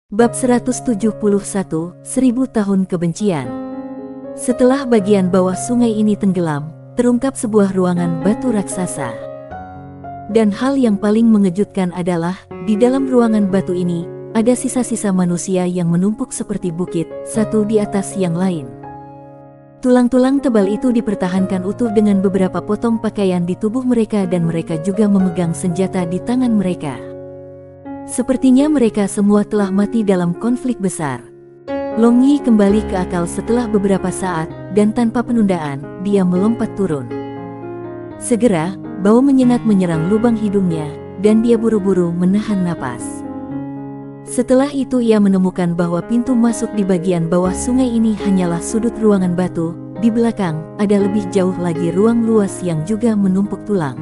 Bab 171, 1000 Tahun Kebencian. Setelah bagian bawah sungai ini tenggelam, terungkap sebuah ruangan batu raksasa. Dan hal yang paling mengejutkan adalah, di dalam ruangan batu ini, ada sisa-sisa manusia yang menumpuk seperti bukit, satu di atas yang lain. Tulang-tulang tebal itu dipertahankan utuh dengan beberapa potong pakaian di tubuh mereka dan mereka juga memegang senjata di tangan mereka. Sepertinya mereka semua telah mati dalam konflik besar. Long Yi kembali ke akal setelah beberapa saat, dan tanpa penundaan, dia melompat turun. Segera, bau menyengat menyerang lubang hidungnya, dan dia buru-buru menahan napas. Setelah itu ia menemukan bahwa pintu masuk di bagian bawah sungai ini hanyalah sudut ruangan batu. Di belakang, ada lebih jauh lagi ruang luas yang juga menumpuk tulang.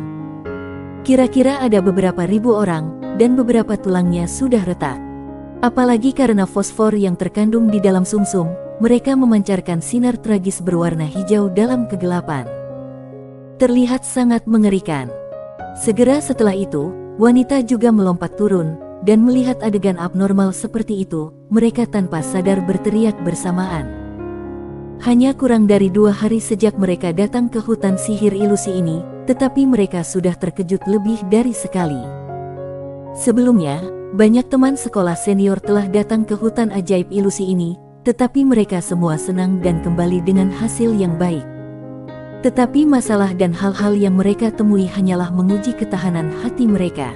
Kira-kira ada beberapa ribu orang, dan beberapa tulangnya sudah retak. Apalagi karena fosfor yang terkandung di dalam sumsum, mereka memancarkan sinar tragis berwarna hijau dalam kegelapan. Terlihat sangat mengerikan. Segera setelah itu, wanita juga melompat turun, dan melihat adegan abnormal seperti itu, mereka tanpa sadar berteriak bersamaan. Hanya kurang dari 2 hari sejak mereka datang ke hutan sihir ilusi ini, tetapi mereka sudah terkejut lebih dari sekali. Sebelumnya, banyak teman sekolah senior telah datang ke hutan ajaib ilusi ini, tetapi mereka semua senang dan kembali dengan hasil yang baik. Tetapi masalah dan hal-hal yang mereka temui hanyalah menguji ketahanan hati mereka.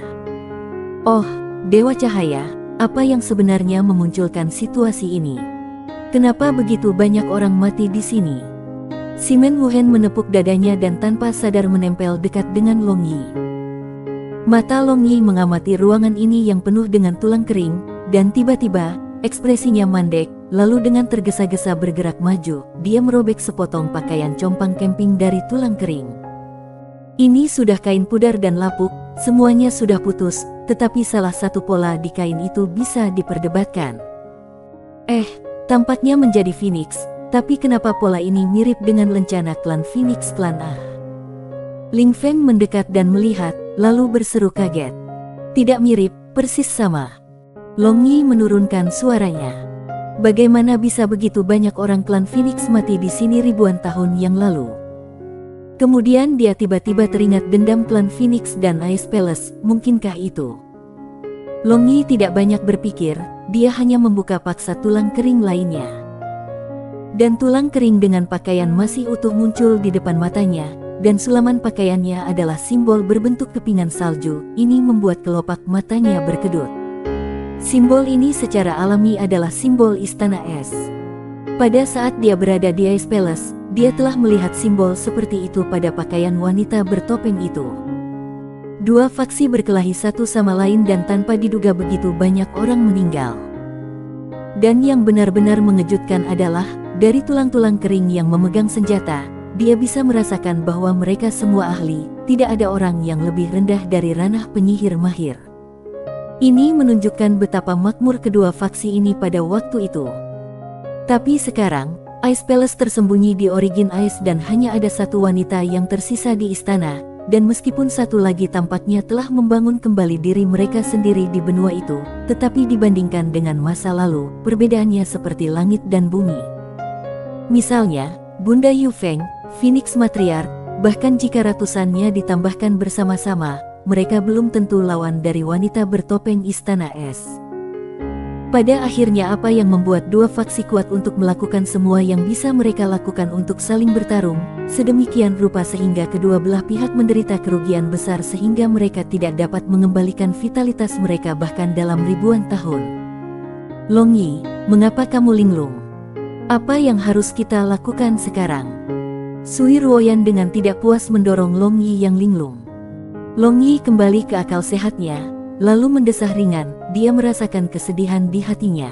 Oh, Dewa Cahaya, apa yang sebenarnya memunculkan situasi ini? Kenapa begitu banyak orang mati di sini? Simen Wuhen menepuk dadanya dan tanpa sadar menempel dekat dengan Long Yi. Mata Long Yi mengamati ruangan ini yang penuh dengan tulang kering, dan tiba-tiba, ekspresinya mandek, lalu dengan tergesa-gesa bergerak maju, dia merobek sepotong pakaian compang camping dari tulang kering. Ini sudah kain pudar dan lapuk, semuanya sudah putus, tetapi salah satu pola di kain itu bisa diperdebatkan. Tampaknya menjadi Phoenix, tapi kenapa pola ini mirip dengan lencana klan Phoenix Clan A? Ling Feng mendekat dan melihat, lalu berseru kaget. Tidak mirip, persis sama. Long Yi menurunkan suaranya. Bagaimana bisa begitu banyak orang klan Phoenix mati di sini ribuan tahun yang lalu? Kemudian dia tiba-tiba teringat dendam klan Phoenix dan Ice Palace, mungkinkah itu? Long Yi tidak banyak berpikir, dia hanya membuka paksa tulang kering lainnya. Dan tulang kering dengan pakaian masih utuh muncul di depan matanya. Dan sulaman pakaiannya adalah simbol berbentuk kepingan salju. Ini membuat kelopak matanya berkedut. Simbol ini secara alami adalah simbol istana es. Pada saat dia berada di Ice Palace, dia telah melihat simbol seperti itu pada pakaian wanita bertopeng itu. Dua faksi berkelahi satu sama lain dan tanpa diduga begitu banyak orang meninggal. Dan yang benar-benar mengejutkan adalah, dari tulang-tulang kering yang memegang senjata, dia bisa merasakan bahwa mereka semua ahli, tidak ada orang yang lebih rendah dari ranah penyihir mahir. Ini menunjukkan betapa makmur kedua faksi ini pada waktu itu. Tapi sekarang, Ice Palace tersembunyi di Origin Ice dan hanya ada satu wanita yang tersisa di istana, dan meskipun satu lagi tampaknya telah membangun kembali diri mereka sendiri di benua itu, tetapi dibandingkan dengan masa lalu, perbedaannya seperti langit dan bumi. Misalnya, Bunda Yu Feng, Phoenix Matriarch, bahkan jika ratusannya ditambahkan bersama-sama, mereka belum tentu lawan dari wanita bertopeng istana es. Pada akhirnya apa yang membuat dua faksi kuat untuk melakukan semua yang bisa mereka lakukan untuk saling bertarung, sedemikian rupa sehingga kedua belah pihak menderita kerugian besar sehingga mereka tidak dapat mengembalikan vitalitas mereka bahkan dalam ribuan tahun. Long Yi, mengapa kamu linglung? Apa yang harus kita lakukan sekarang? Sui Ruoyan dengan tidak puas mendorong Long Yi yang linglung. Long Yi kembali ke akal sehatnya, lalu mendesah ringan, dia merasakan kesedihan di hatinya.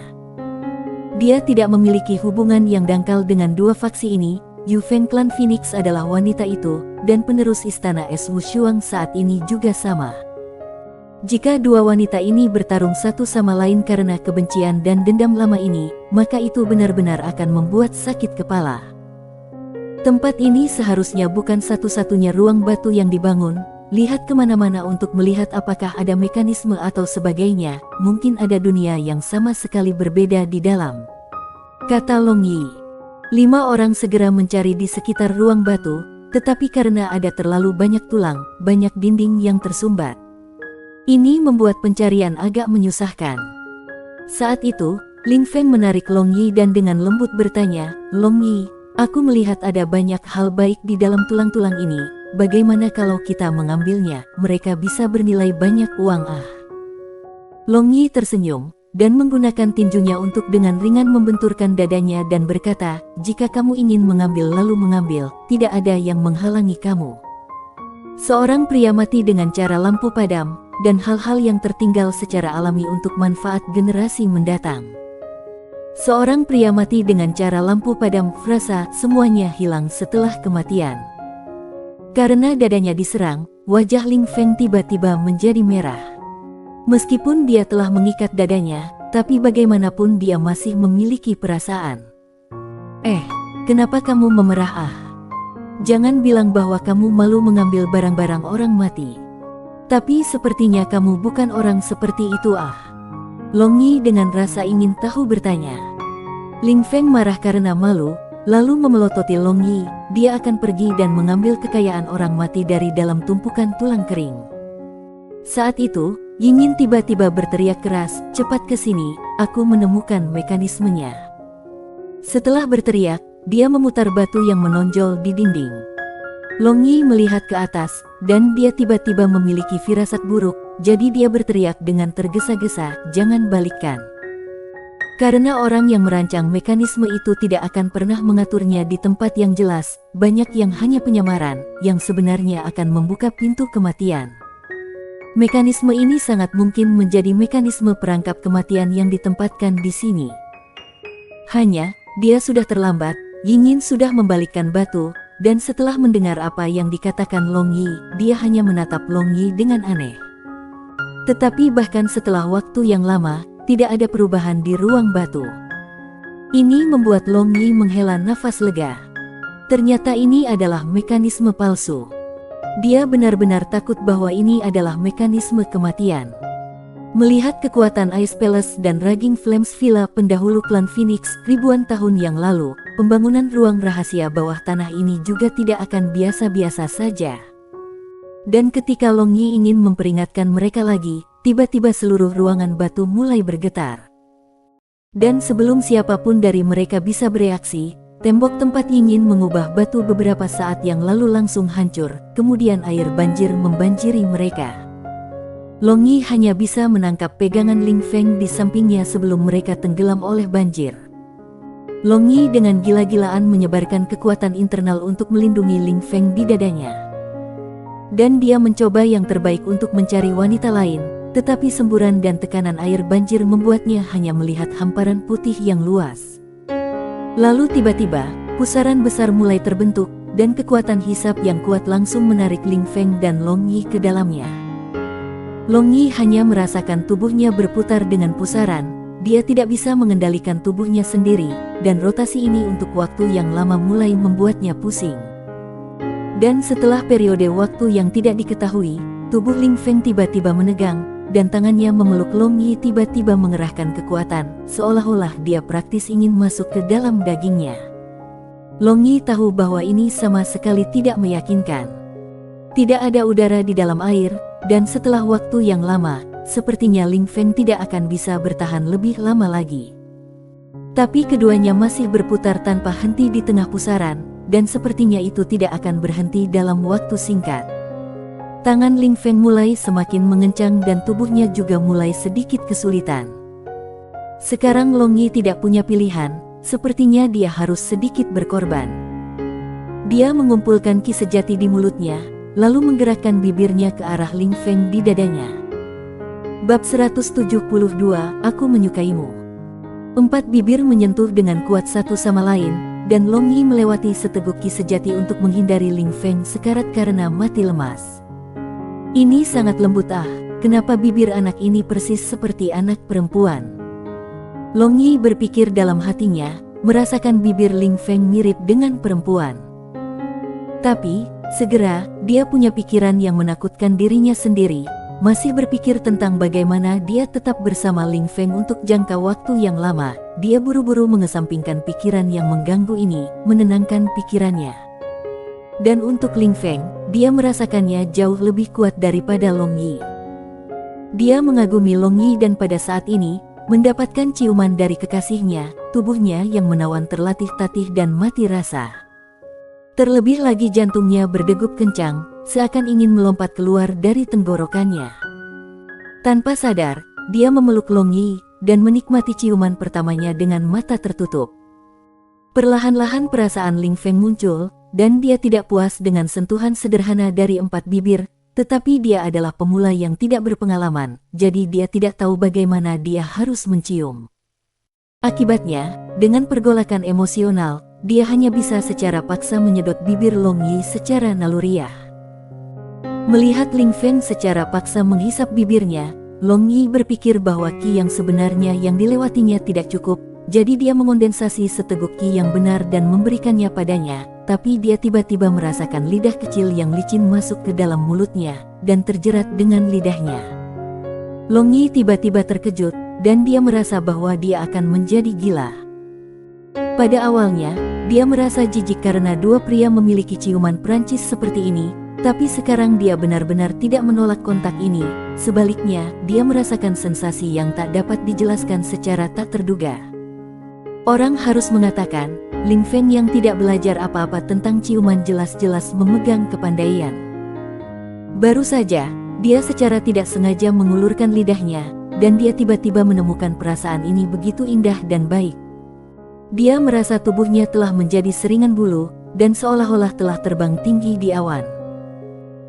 Dia tidak memiliki hubungan yang dangkal dengan dua faksi ini. Yu Feng klan Phoenix adalah wanita itu, dan penerus istana es Wushuang saat ini juga sama. Jika dua wanita ini bertarung satu sama lain karena kebencian dan dendam lama ini, maka itu benar-benar akan membuat sakit kepala. Tempat ini seharusnya bukan satu-satunya ruang batu yang dibangun, lihat kemana-mana untuk melihat apakah ada mekanisme atau sebagainya, mungkin ada dunia yang sama sekali berbeda di dalam. Kata Long Yi. 5 orang segera mencari di sekitar ruang batu, tetapi karena ada terlalu banyak tulang, banyak dinding yang tersumbat. Ini membuat pencarian agak menyusahkan. Saat itu, Ling Feng menarik Long Yi dan dengan lembut bertanya, "Long Yi, aku melihat ada banyak hal baik di dalam tulang-tulang ini. Bagaimana kalau kita mengambilnya? Mereka bisa bernilai banyak uang." Long Yi tersenyum dan menggunakan tinjunya untuk dengan ringan membenturkan dadanya dan berkata, "Jika kamu ingin mengambil lalu mengambil, tidak ada yang menghalangi kamu." Seorang pria mati dengan cara lampu padam, dan hal-hal yang tertinggal secara alami untuk manfaat generasi mendatang. Seorang pria mati dengan cara lampu padam, frasa semuanya hilang setelah kematian. Karena dadanya diserang, wajah Ling Feng tiba-tiba menjadi merah. Meskipun dia telah mengikat dadanya, tapi bagaimanapun dia masih memiliki perasaan. Kenapa kamu memerah? Jangan bilang bahwa kamu malu mengambil barang-barang orang mati. Tapi sepertinya kamu bukan orang seperti itu. Long Yi dengan rasa ingin tahu bertanya. Ling Feng marah karena malu, lalu memelototi Long Yi. Dia akan pergi dan mengambil kekayaan orang mati dari dalam tumpukan tulang kering. Saat itu, Yingyin tiba-tiba berteriak keras, "Cepat ke sini, aku menemukan mekanismenya." Setelah berteriak, dia memutar batu yang menonjol di dinding. Long Yi melihat ke atas, dan dia tiba-tiba memiliki firasat buruk, jadi dia berteriak dengan tergesa-gesa, "Jangan balikkan." Karena orang yang merancang mekanisme itu tidak akan pernah mengaturnya di tempat yang jelas, banyak yang hanya penyamaran, yang sebenarnya akan membuka pintu kematian. Mekanisme ini sangat mungkin menjadi mekanisme perangkap kematian yang ditempatkan di sini. Hanya, dia sudah terlambat, Yingyin sudah membalikkan batu, dan setelah mendengar apa yang dikatakan Long Yi, dia hanya menatap Long Yi dengan aneh. Tetapi bahkan setelah waktu yang lama, tidak ada perubahan di ruang batu. Ini membuat Long Yi menghela nafas lega. Ternyata ini adalah mekanisme palsu. Dia benar-benar takut bahwa ini adalah mekanisme kematian. Melihat kekuatan Ice Palace dan Raging Flames Villa pendahulu klan Phoenix ribuan tahun yang lalu, pembangunan ruang rahasia bawah tanah ini juga tidak akan biasa-biasa saja. Dan ketika Long Yi ingin memperingatkan mereka lagi, tiba-tiba seluruh ruangan batu mulai bergetar. Dan sebelum siapapun dari mereka bisa bereaksi, tembok tempat Yingyin mengubah batu beberapa saat yang lalu langsung hancur, kemudian air banjir membanjiri mereka. Long Yi hanya bisa menangkap pegangan Ling Feng di sampingnya sebelum mereka tenggelam oleh banjir. Long Yi dengan gila-gilaan menyebarkan kekuatan internal untuk melindungi Ling Feng di dadanya. Dan dia mencoba yang terbaik untuk mencari wanita lain, tetapi semburan dan tekanan air banjir membuatnya hanya melihat hamparan putih yang luas. Lalu tiba-tiba, pusaran besar mulai terbentuk, dan kekuatan hisap yang kuat langsung menarik Ling Feng dan Long Yi ke dalamnya. Long Yi hanya merasakan tubuhnya berputar dengan pusaran, dia tidak bisa mengendalikan tubuhnya sendiri, dan rotasi ini untuk waktu yang lama mulai membuatnya pusing. Dan setelah periode waktu yang tidak diketahui, tubuh Ling Feng tiba-tiba menegang, dan tangannya memeluk Long Yi tiba-tiba mengerahkan kekuatan, seolah-olah dia praktis ingin masuk ke dalam dagingnya. Long Yi tahu bahwa ini sama sekali tidak meyakinkan. Tidak ada udara di dalam air, dan setelah waktu yang lama, sepertinya Ling Feng tidak akan bisa bertahan lebih lama lagi. Tapi keduanya masih berputar tanpa henti di tengah pusaran, dan sepertinya itu tidak akan berhenti dalam waktu singkat. Tangan Ling Feng mulai semakin mengencang dan tubuhnya juga mulai sedikit kesulitan. Sekarang Long Yi tidak punya pilihan, sepertinya dia harus sedikit berkorban. Dia mengumpulkan ki sejati di mulutnya, lalu menggerakkan bibirnya ke arah Ling Feng di dadanya. Bab 172, Aku Menyukaimu. 4 bibir menyentuh dengan kuat satu sama lain, dan Long Yi melewati seteguk ki sejati untuk menghindari Ling Feng sekarat karena mati lemas. Ini sangat lembut. Kenapa bibir anak ini persis seperti anak perempuan? Long Yi berpikir dalam hatinya, merasakan bibir Ling Feng mirip dengan perempuan. Tapi, Segera, dia punya pikiran yang menakutkan dirinya sendiri, masih berpikir tentang bagaimana dia tetap bersama Ling Feng untuk jangka waktu yang lama. Dia buru-buru mengesampingkan pikiran yang mengganggu ini, menenangkan pikirannya. Dan untuk Ling Feng, dia merasakannya jauh lebih kuat daripada Long Yi. Dia mengagumi Long Yi dan pada saat ini, mendapatkan ciuman dari kekasihnya, tubuhnya yang menawan terlatih-tatih dan mati rasa. Terlebih lagi jantungnya berdegup kencang, seakan ingin melompat keluar dari tenggorokannya. Tanpa sadar, dia memeluk Long Yi dan menikmati ciuman pertamanya dengan mata tertutup. Perlahan-lahan perasaan Ling Feng muncul, dan dia tidak puas dengan sentuhan sederhana dari 4 bibir, tetapi dia adalah pemula yang tidak berpengalaman, jadi dia tidak tahu bagaimana dia harus mencium. Akibatnya, dengan pergolakan emosional, dia hanya bisa secara paksa menyedot bibir Long Yi secara naluriah. Melihat Ling Feng secara paksa menghisap bibirnya, Long Yi berpikir bahwa qi yang sebenarnya yang dilewatinya tidak cukup, jadi dia mengondensasi seteguk qi yang benar dan memberikannya padanya, tapi dia tiba-tiba merasakan lidah kecil yang licin masuk ke dalam mulutnya, dan terjerat dengan lidahnya. Long Yi tiba-tiba terkejut, dan dia merasa bahwa dia akan menjadi gila. Pada awalnya, dia merasa jijik karena dua pria memiliki ciuman Prancis seperti ini, tapi sekarang dia benar-benar tidak menolak kontak ini. Sebaliknya, dia merasakan sensasi yang tak dapat dijelaskan secara tak terduga. Orang harus mengatakan, Ling Feng yang tidak belajar apa-apa tentang ciuman jelas-jelas memegang kepandaian. Baru saja, dia secara tidak sengaja mengulurkan lidahnya, dan dia tiba-tiba menemukan perasaan ini begitu indah dan baik. Dia merasa tubuhnya telah menjadi seringan bulu, dan seolah-olah telah terbang tinggi di awan.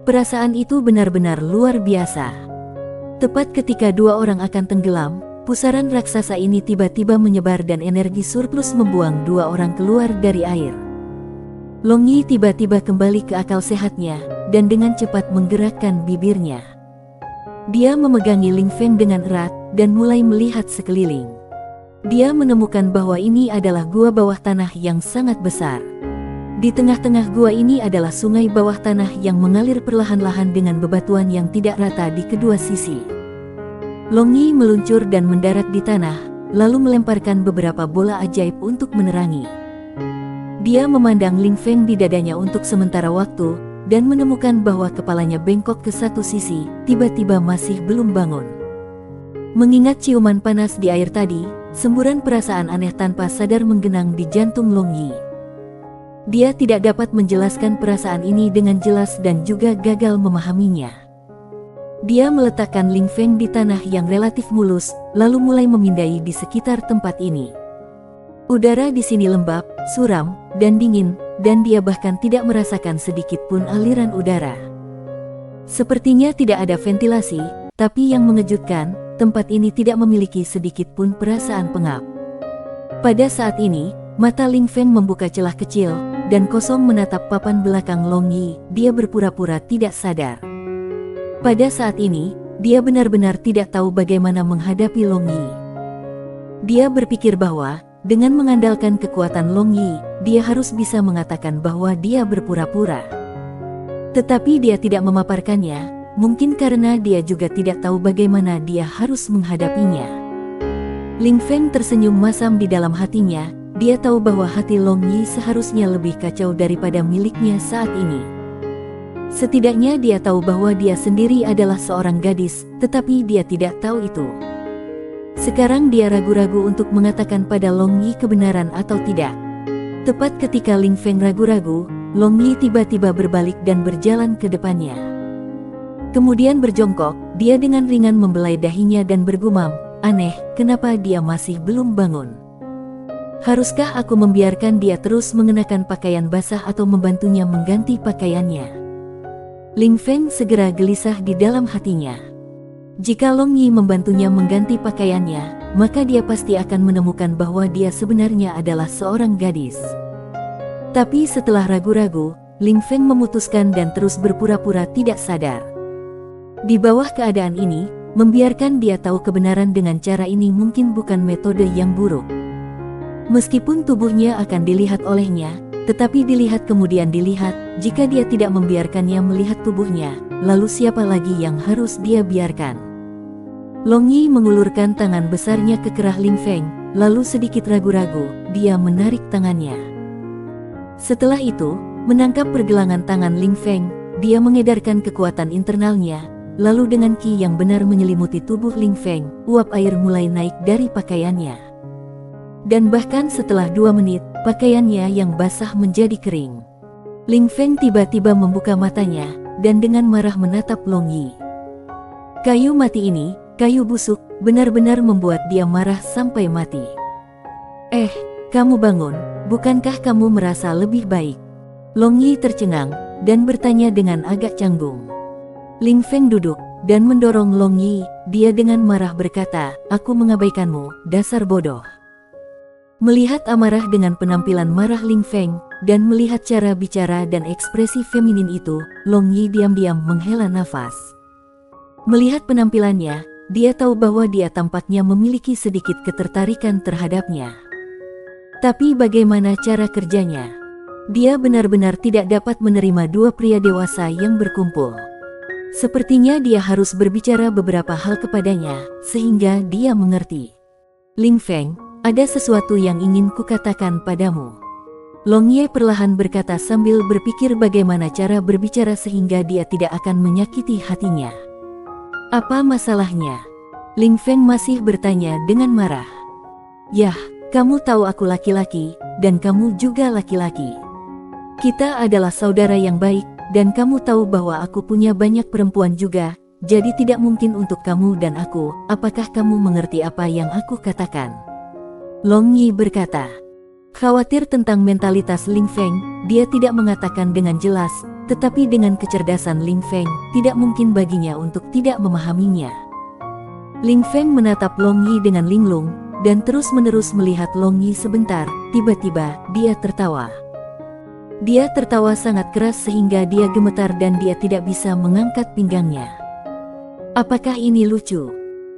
Perasaan itu benar-benar luar biasa. Tepat ketika dua orang akan tenggelam, pusaran raksasa ini tiba-tiba menyebar dan energi surplus membuang dua orang keluar dari air. Long Yi tiba-tiba kembali ke akal sehatnya, dan dengan cepat menggerakkan bibirnya. Dia memegangi Ling Feng dengan erat, dan mulai melihat sekeliling. Dia menemukan bahwa ini adalah gua bawah tanah yang sangat besar. Di tengah-tengah gua ini adalah sungai bawah tanah yang mengalir perlahan-lahan dengan bebatuan yang tidak rata di kedua sisi. Long Yi meluncur dan mendarat di tanah, lalu melemparkan beberapa bola ajaib untuk menerangi. Dia memandang Ling Feng di dadanya untuk sementara waktu, dan menemukan bahwa kepalanya bengkok ke satu sisi, tiba-tiba masih belum bangun. Mengingat ciuman panas di air tadi, semburan perasaan aneh tanpa sadar menggenang di jantung Long Yi. Dia tidak dapat menjelaskan perasaan ini dengan jelas dan juga gagal memahaminya. Dia meletakkan Ling Feng di tanah yang relatif mulus, lalu mulai memindai di sekitar tempat ini. Udara di sini lembab, suram, dan dingin, dan dia bahkan tidak merasakan sedikit pun aliran udara. Sepertinya tidak ada ventilasi, tapi yang mengejutkan, tempat ini tidak memiliki sedikit pun perasaan pengap. Pada saat ini, mata Ling Feng membuka celah kecil, dan kosong menatap papan belakang Long Yi. Dia berpura-pura tidak sadar. Pada saat ini, dia benar-benar tidak tahu bagaimana menghadapi Long Yi. Dia berpikir bahwa, dengan mengandalkan kekuatan Long Yi, dia harus bisa mengatakan bahwa dia berpura-pura. Tetapi dia tidak memaparkannya, mungkin karena dia juga tidak tahu bagaimana dia harus menghadapinya. Ling Feng tersenyum masam di dalam hatinya, dia tahu bahwa hati Long Yi seharusnya lebih kacau daripada miliknya saat ini. Setidaknya dia tahu bahwa dia sendiri adalah seorang gadis, tetapi dia tidak tahu itu. Sekarang dia ragu-ragu untuk mengatakan pada Long Yi kebenaran atau tidak. Tepat ketika Ling Feng ragu-ragu, Long Yi tiba-tiba berbalik dan berjalan ke depannya. Kemudian berjongkok, dia dengan ringan membelai dahinya dan bergumam, "Aneh, kenapa dia masih belum bangun? Haruskah aku membiarkan dia terus mengenakan pakaian basah atau membantunya mengganti pakaiannya?" Ling Feng segera gelisah di dalam hatinya. Jika Long Yi membantunya mengganti pakaiannya, maka dia pasti akan menemukan bahwa dia sebenarnya adalah seorang gadis. Tapi setelah ragu-ragu, Ling Feng memutuskan dan terus berpura-pura tidak sadar. Di bawah keadaan ini, membiarkan dia tahu kebenaran dengan cara ini mungkin bukan metode yang buruk. Meskipun tubuhnya akan dilihat olehnya, Tetapi dilihat kemudian dilihat, jika dia tidak membiarkannya melihat tubuhnya, lalu siapa lagi yang harus dia biarkan? Long Yi mengulurkan tangan besarnya ke kerah Ling Feng, lalu sedikit ragu-ragu, dia menarik tangannya. Setelah itu, menangkap pergelangan tangan Ling Feng, dia mengedarkan kekuatan internalnya, lalu dengan ki yang benar menyelimuti tubuh Ling Feng, uap air mulai naik dari pakaiannya. Dan bahkan setelah 2 menit, pakaiannya yang basah menjadi kering. Ling Feng tiba-tiba membuka matanya, dan dengan marah menatap Long Yi. Kayu mati ini, kayu busuk, benar-benar membuat dia marah sampai mati. Kamu bangun, bukankah kamu merasa lebih baik? Long Yi tercengang, dan bertanya dengan agak canggung. Ling Feng duduk, dan mendorong Long Yi, dia dengan marah berkata, aku mengabaikanmu, dasar bodoh. Melihat amarah dengan penampilan marah Ling Feng, dan melihat cara bicara dan ekspresi feminin itu, Long Yi diam-diam menghela nafas. Melihat penampilannya, dia tahu bahwa dia tampaknya memiliki sedikit ketertarikan terhadapnya. Tapi bagaimana cara kerjanya? Dia benar-benar tidak dapat menerima 2 pria dewasa yang berkumpul. Sepertinya dia harus berbicara beberapa hal kepadanya, sehingga dia mengerti. Ling Feng, ada sesuatu yang ingin kukatakan padamu. Long Yi perlahan berkata sambil berpikir bagaimana cara berbicara sehingga dia tidak akan menyakiti hatinya. Apa masalahnya? Ling Feng masih bertanya dengan marah. Yah, kamu tahu aku laki-laki, dan kamu juga laki-laki. Kita adalah saudara yang baik, dan kamu tahu bahwa aku punya banyak perempuan juga, jadi tidak mungkin untuk kamu dan aku. Apakah kamu mengerti apa yang aku katakan? Long Yi berkata. Khawatir tentang mentalitas Ling Feng, dia tidak mengatakan dengan jelas, tetapi dengan kecerdasan Ling Feng, tidak mungkin baginya untuk tidak memahaminya. Ling Feng menatap Long Yi dengan linglung, dan terus-menerus melihat Long Yi sebentar, tiba-tiba, dia tertawa. Dia tertawa sangat keras sehingga dia gemetar dan dia tidak bisa mengangkat pinggangnya. Apakah ini lucu?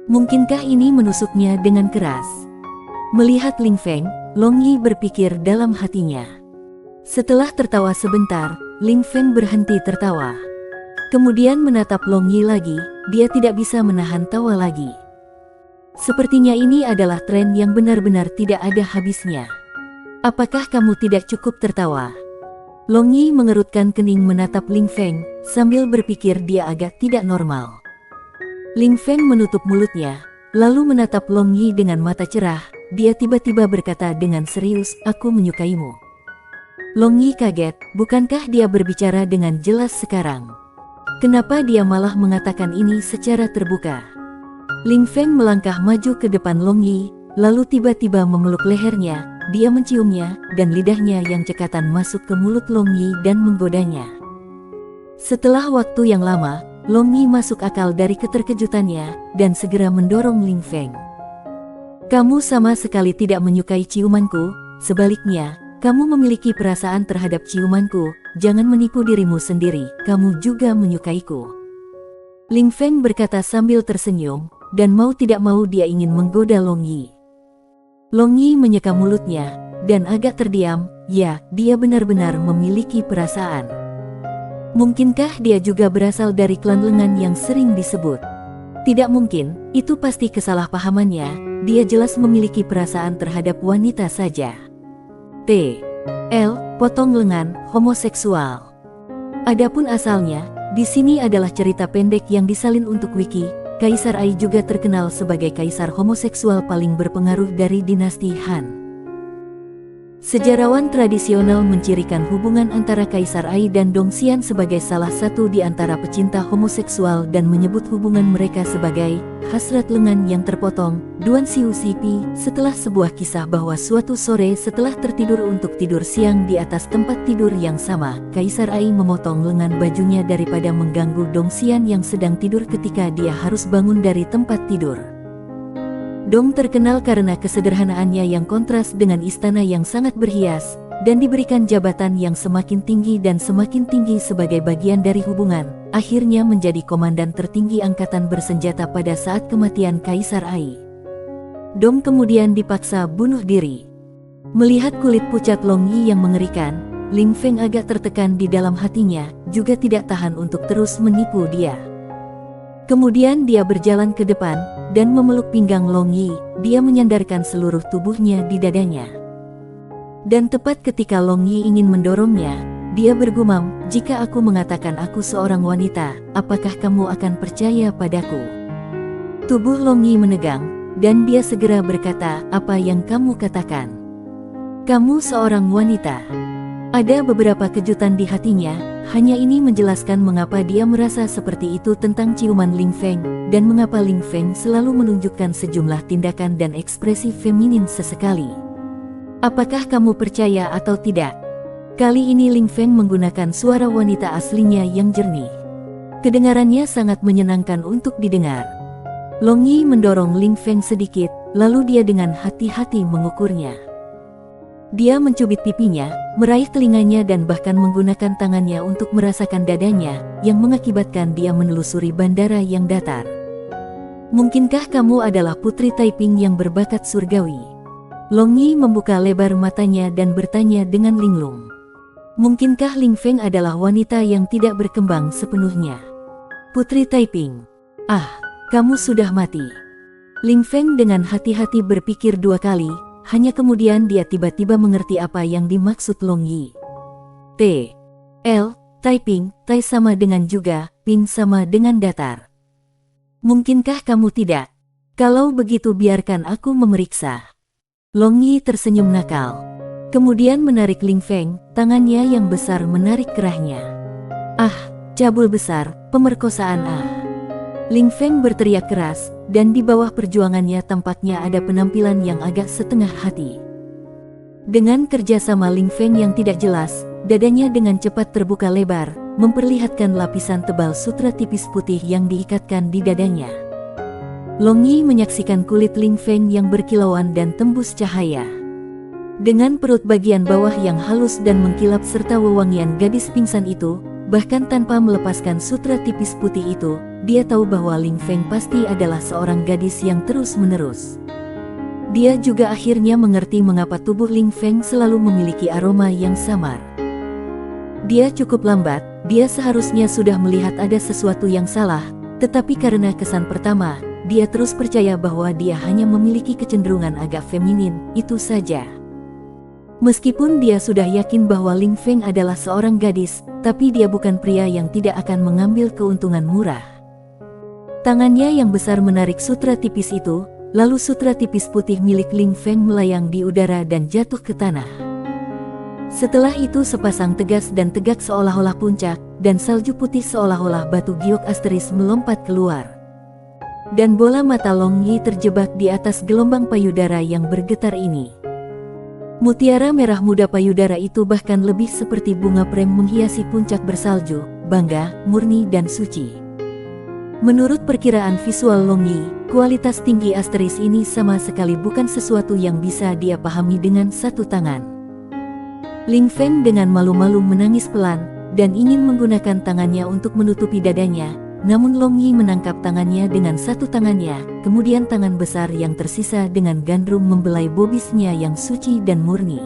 Mungkinkah ini menusuknya dengan keras? Melihat Ling Feng, Long Yi berpikir dalam hatinya. Setelah tertawa sebentar, Ling Feng berhenti tertawa. Kemudian menatap Long Yi lagi, dia tidak bisa menahan tawa lagi. Sepertinya ini adalah tren yang benar-benar tidak ada habisnya. Apakah kamu tidak cukup tertawa? Long Yi mengerutkan kening menatap Ling Feng, sambil berpikir dia agak tidak normal. Ling Feng menutup mulutnya, lalu menatap Long Yi dengan mata cerah. Dia tiba-tiba berkata dengan serius, aku menyukaimu. Long Yi kaget, bukankah dia berbicara dengan jelas sekarang? Kenapa dia malah mengatakan ini secara terbuka? Ling Feng melangkah maju ke depan Long Yi, lalu tiba-tiba memeluk lehernya, dia menciumnya, dan lidahnya yang cekatan masuk ke mulut Long Yi dan menggodanya. Setelah waktu yang lama, Long Yi masuk akal dari keterkejutannya, dan segera mendorong Ling Feng. Kamu sama sekali tidak menyukai ciumanku, sebaliknya, kamu memiliki perasaan terhadap ciumanku, jangan menipu dirimu sendiri, kamu juga menyukaiku. Ling Feng berkata sambil tersenyum, dan mau tidak mau dia ingin menggoda Long Yi. Long Yi menyeka mulutnya, dan agak terdiam, ya, dia benar-benar memiliki perasaan. Mungkinkah dia juga berasal dari klan lengan yang sering disebut? Tidak mungkin, itu pasti kesalahpahamannya, dia jelas memiliki perasaan terhadap wanita saja. Potong lengan, homoseksual. Adapun asalnya, di sini adalah cerita pendek yang disalin untuk Wiki. Kaisar Ai juga terkenal sebagai kaisar homoseksual paling berpengaruh dari dinasti Han. Sejarawan tradisional mencirikan hubungan antara Kaisar Ai dan Dongxian sebagai salah satu di antara pecinta homoseksual dan menyebut hubungan mereka sebagai hasrat lengan yang terpotong. Duan Xiu Sipi, setelah sebuah kisah bahwa suatu sore setelah tertidur untuk tidur siang di atas tempat tidur yang sama, Kaisar Ai memotong lengan bajunya daripada mengganggu Dongxian yang sedang tidur ketika dia harus bangun dari tempat tidur. Dong terkenal karena kesederhanaannya yang kontras dengan istana yang sangat berhias, dan diberikan jabatan yang semakin tinggi dan semakin tinggi sebagai bagian dari hubungan, akhirnya menjadi komandan tertinggi angkatan bersenjata pada saat kematian Kaisar Ai. Dong kemudian dipaksa bunuh diri. Melihat kulit pucat Long Yi yang mengerikan, Ling Feng agak tertekan di dalam hatinya, juga tidak tahan untuk terus menipu dia. Kemudian dia berjalan ke depan, dan memeluk pinggang Long Yi. Dia menyandarkan seluruh tubuhnya di dadanya. Dan tepat ketika Long Yi ingin mendorongnya, dia bergumam, "Jika aku mengatakan aku seorang wanita, apakah kamu akan percaya padaku?" Tubuh Long Yi menegang, dan dia segera berkata, "Apa yang kamu katakan? Kamu seorang wanita." Ada beberapa kejutan di hatinya, hanya ini menjelaskan mengapa dia merasa seperti itu tentang ciuman Ling Feng, dan mengapa Ling Feng selalu menunjukkan sejumlah tindakan dan ekspresi feminin sesekali. "Apakah kamu percaya atau tidak?" Kali ini Ling Feng menggunakan suara wanita aslinya yang jernih. Kedengarannya sangat menyenangkan untuk didengar. Long Yi mendorong Ling Feng sedikit, lalu dia dengan hati-hati mengukurnya. Dia mencubit pipinya, meraih telinganya dan bahkan menggunakan tangannya untuk merasakan dadanya, yang mengakibatkan dia menelusuri bandara yang datar. "Mungkinkah kamu adalah Putri Taiping yang berbakat surgawi?" Long Yi membuka lebar matanya dan bertanya dengan linglung. Mungkinkah Ling Feng adalah wanita yang tidak berkembang sepenuhnya? Putri Taiping. "Ah, kamu sudah mati." Ling Feng dengan hati-hati berpikir dua kali, hanya kemudian dia tiba-tiba mengerti apa yang dimaksud Long Yi. Taiping, Tai sama dengan juga, Ping sama dengan datar. "Mungkinkah kamu tidak? Kalau begitu biarkan aku memeriksa." Long Yi tersenyum nakal. Kemudian menarik Ling Feng, tangannya yang besar menarik kerahnya. "Ah, cabul besar, pemerkosaan ah!" Ling Feng berteriak keras, dan di bawah perjuangannya tampaknya ada penampilan yang agak setengah hati. Dengan kerjasama Ling Feng yang tidak jelas, dadanya dengan cepat terbuka lebar, memperlihatkan lapisan tebal sutra tipis putih yang diikatkan di dadanya. Long Yi menyaksikan kulit Ling Feng yang berkilauan dan tembus cahaya. Dengan perut bagian bawah yang halus dan mengkilap serta wewangian gadis pingsan itu, bahkan tanpa melepaskan sutra tipis putih itu, dia tahu bahwa Ling Feng pasti adalah seorang gadis yang terus-menerus. Dia juga akhirnya mengerti mengapa tubuh Ling Feng selalu memiliki aroma yang samar. Dia cukup lambat, dia seharusnya sudah melihat ada sesuatu yang salah, tetapi karena kesan pertama, dia terus percaya bahwa dia hanya memiliki kecenderungan agak feminin, itu saja. Meskipun dia sudah yakin bahwa Ling Feng adalah seorang gadis, tapi dia bukan pria yang tidak akan mengambil keuntungan murah. Tangannya yang besar menarik sutra tipis itu, lalu sutra tipis putih milik Ling Feng melayang di udara dan jatuh ke tanah. Setelah itu sepasang tegas dan tegak seolah-olah puncak, dan salju putih seolah-olah batu giok asteris melompat keluar. Dan bola mata Long Yi terjebak di atas gelombang payudara yang bergetar ini. Mutiara merah muda payudara itu bahkan lebih seperti bunga prem menghiasi puncak bersalju, bangga, murni dan suci. Menurut perkiraan visual Long Yi, kualitas tinggi asteris ini sama sekali bukan sesuatu yang bisa dia pahami dengan satu tangan. Ling Feng dengan malu-malu menangis pelan, dan ingin menggunakan tangannya untuk menutupi dadanya, namun Long Yi menangkap tangannya dengan satu tangannya, kemudian tangan besar yang tersisa dengan gandrung membelai bobisnya yang suci dan murni.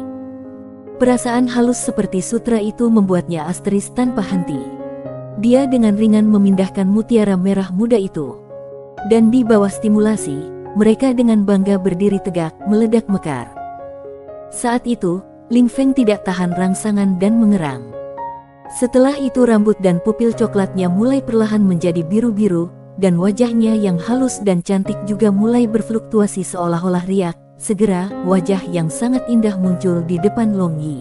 Perasaan halus seperti sutra itu membuatnya asteris tanpa henti. Dia dengan ringan memindahkan mutiara merah muda itu. Dan di bawah stimulasi, mereka dengan bangga berdiri tegak, meledak mekar. Saat itu, Ling Feng tidak tahan rangsangan dan mengerang. Setelah itu rambut dan pupil coklatnya mulai perlahan menjadi biru-biru, dan wajahnya yang halus dan cantik juga mulai berfluktuasi seolah-olah riak. Segera, wajah yang sangat indah muncul di depan Long Yi.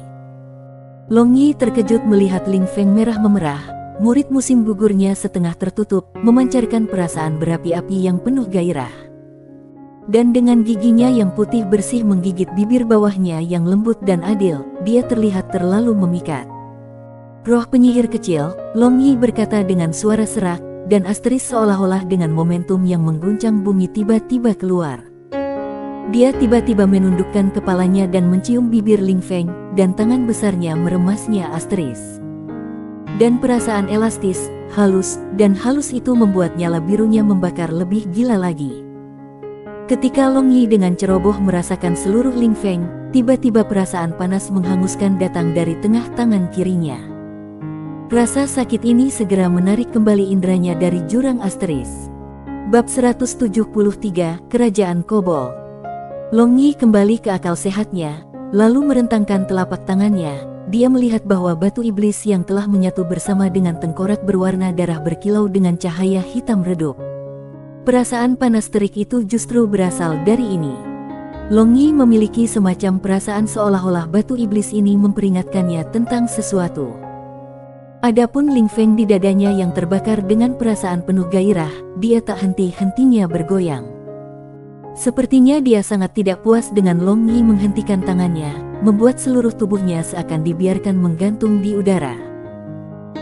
Long Yi terkejut melihat Ling Feng merah memerah. Murid musim gugurnya setengah tertutup, memancarkan perasaan berapi-api yang penuh gairah. Dan dengan giginya yang putih bersih menggigit bibir bawahnya yang lembut dan adil, dia terlihat terlalu memikat. "Roh penyihir kecil," Long Yi berkata dengan suara serak, dan asteris seolah-olah dengan momentum yang mengguncang bumi tiba-tiba keluar. Dia tiba-tiba menundukkan kepalanya dan mencium bibir Ling Feng, dan tangan besarnya meremasnya asteris. Dan perasaan elastis, halus itu membuat nyala birunya membakar lebih gila lagi. Ketika Long Yi dengan ceroboh merasakan seluruh Ling Feng, tiba-tiba perasaan panas menghanguskan datang dari tengah tangan kirinya. Rasa sakit ini segera menarik kembali indranya dari jurang asteris. Bab 173, Kerajaan Kobol. Long Yi kembali ke akal sehatnya, lalu merentangkan telapak tangannya. Dia melihat bahwa batu iblis yang telah menyatu bersama dengan tengkorak berwarna darah berkilau dengan cahaya hitam redup. Perasaan panas terik itu justru berasal dari ini. Long Yi memiliki semacam perasaan seolah-olah batu iblis ini memperingatkannya tentang sesuatu. Adapun Ling Feng di dadanya yang terbakar dengan perasaan penuh gairah, dia tak henti-hentinya bergoyang. Sepertinya dia sangat tidak puas dengan Long Yi menghentikan tangannya, membuat seluruh tubuhnya seakan dibiarkan menggantung di udara.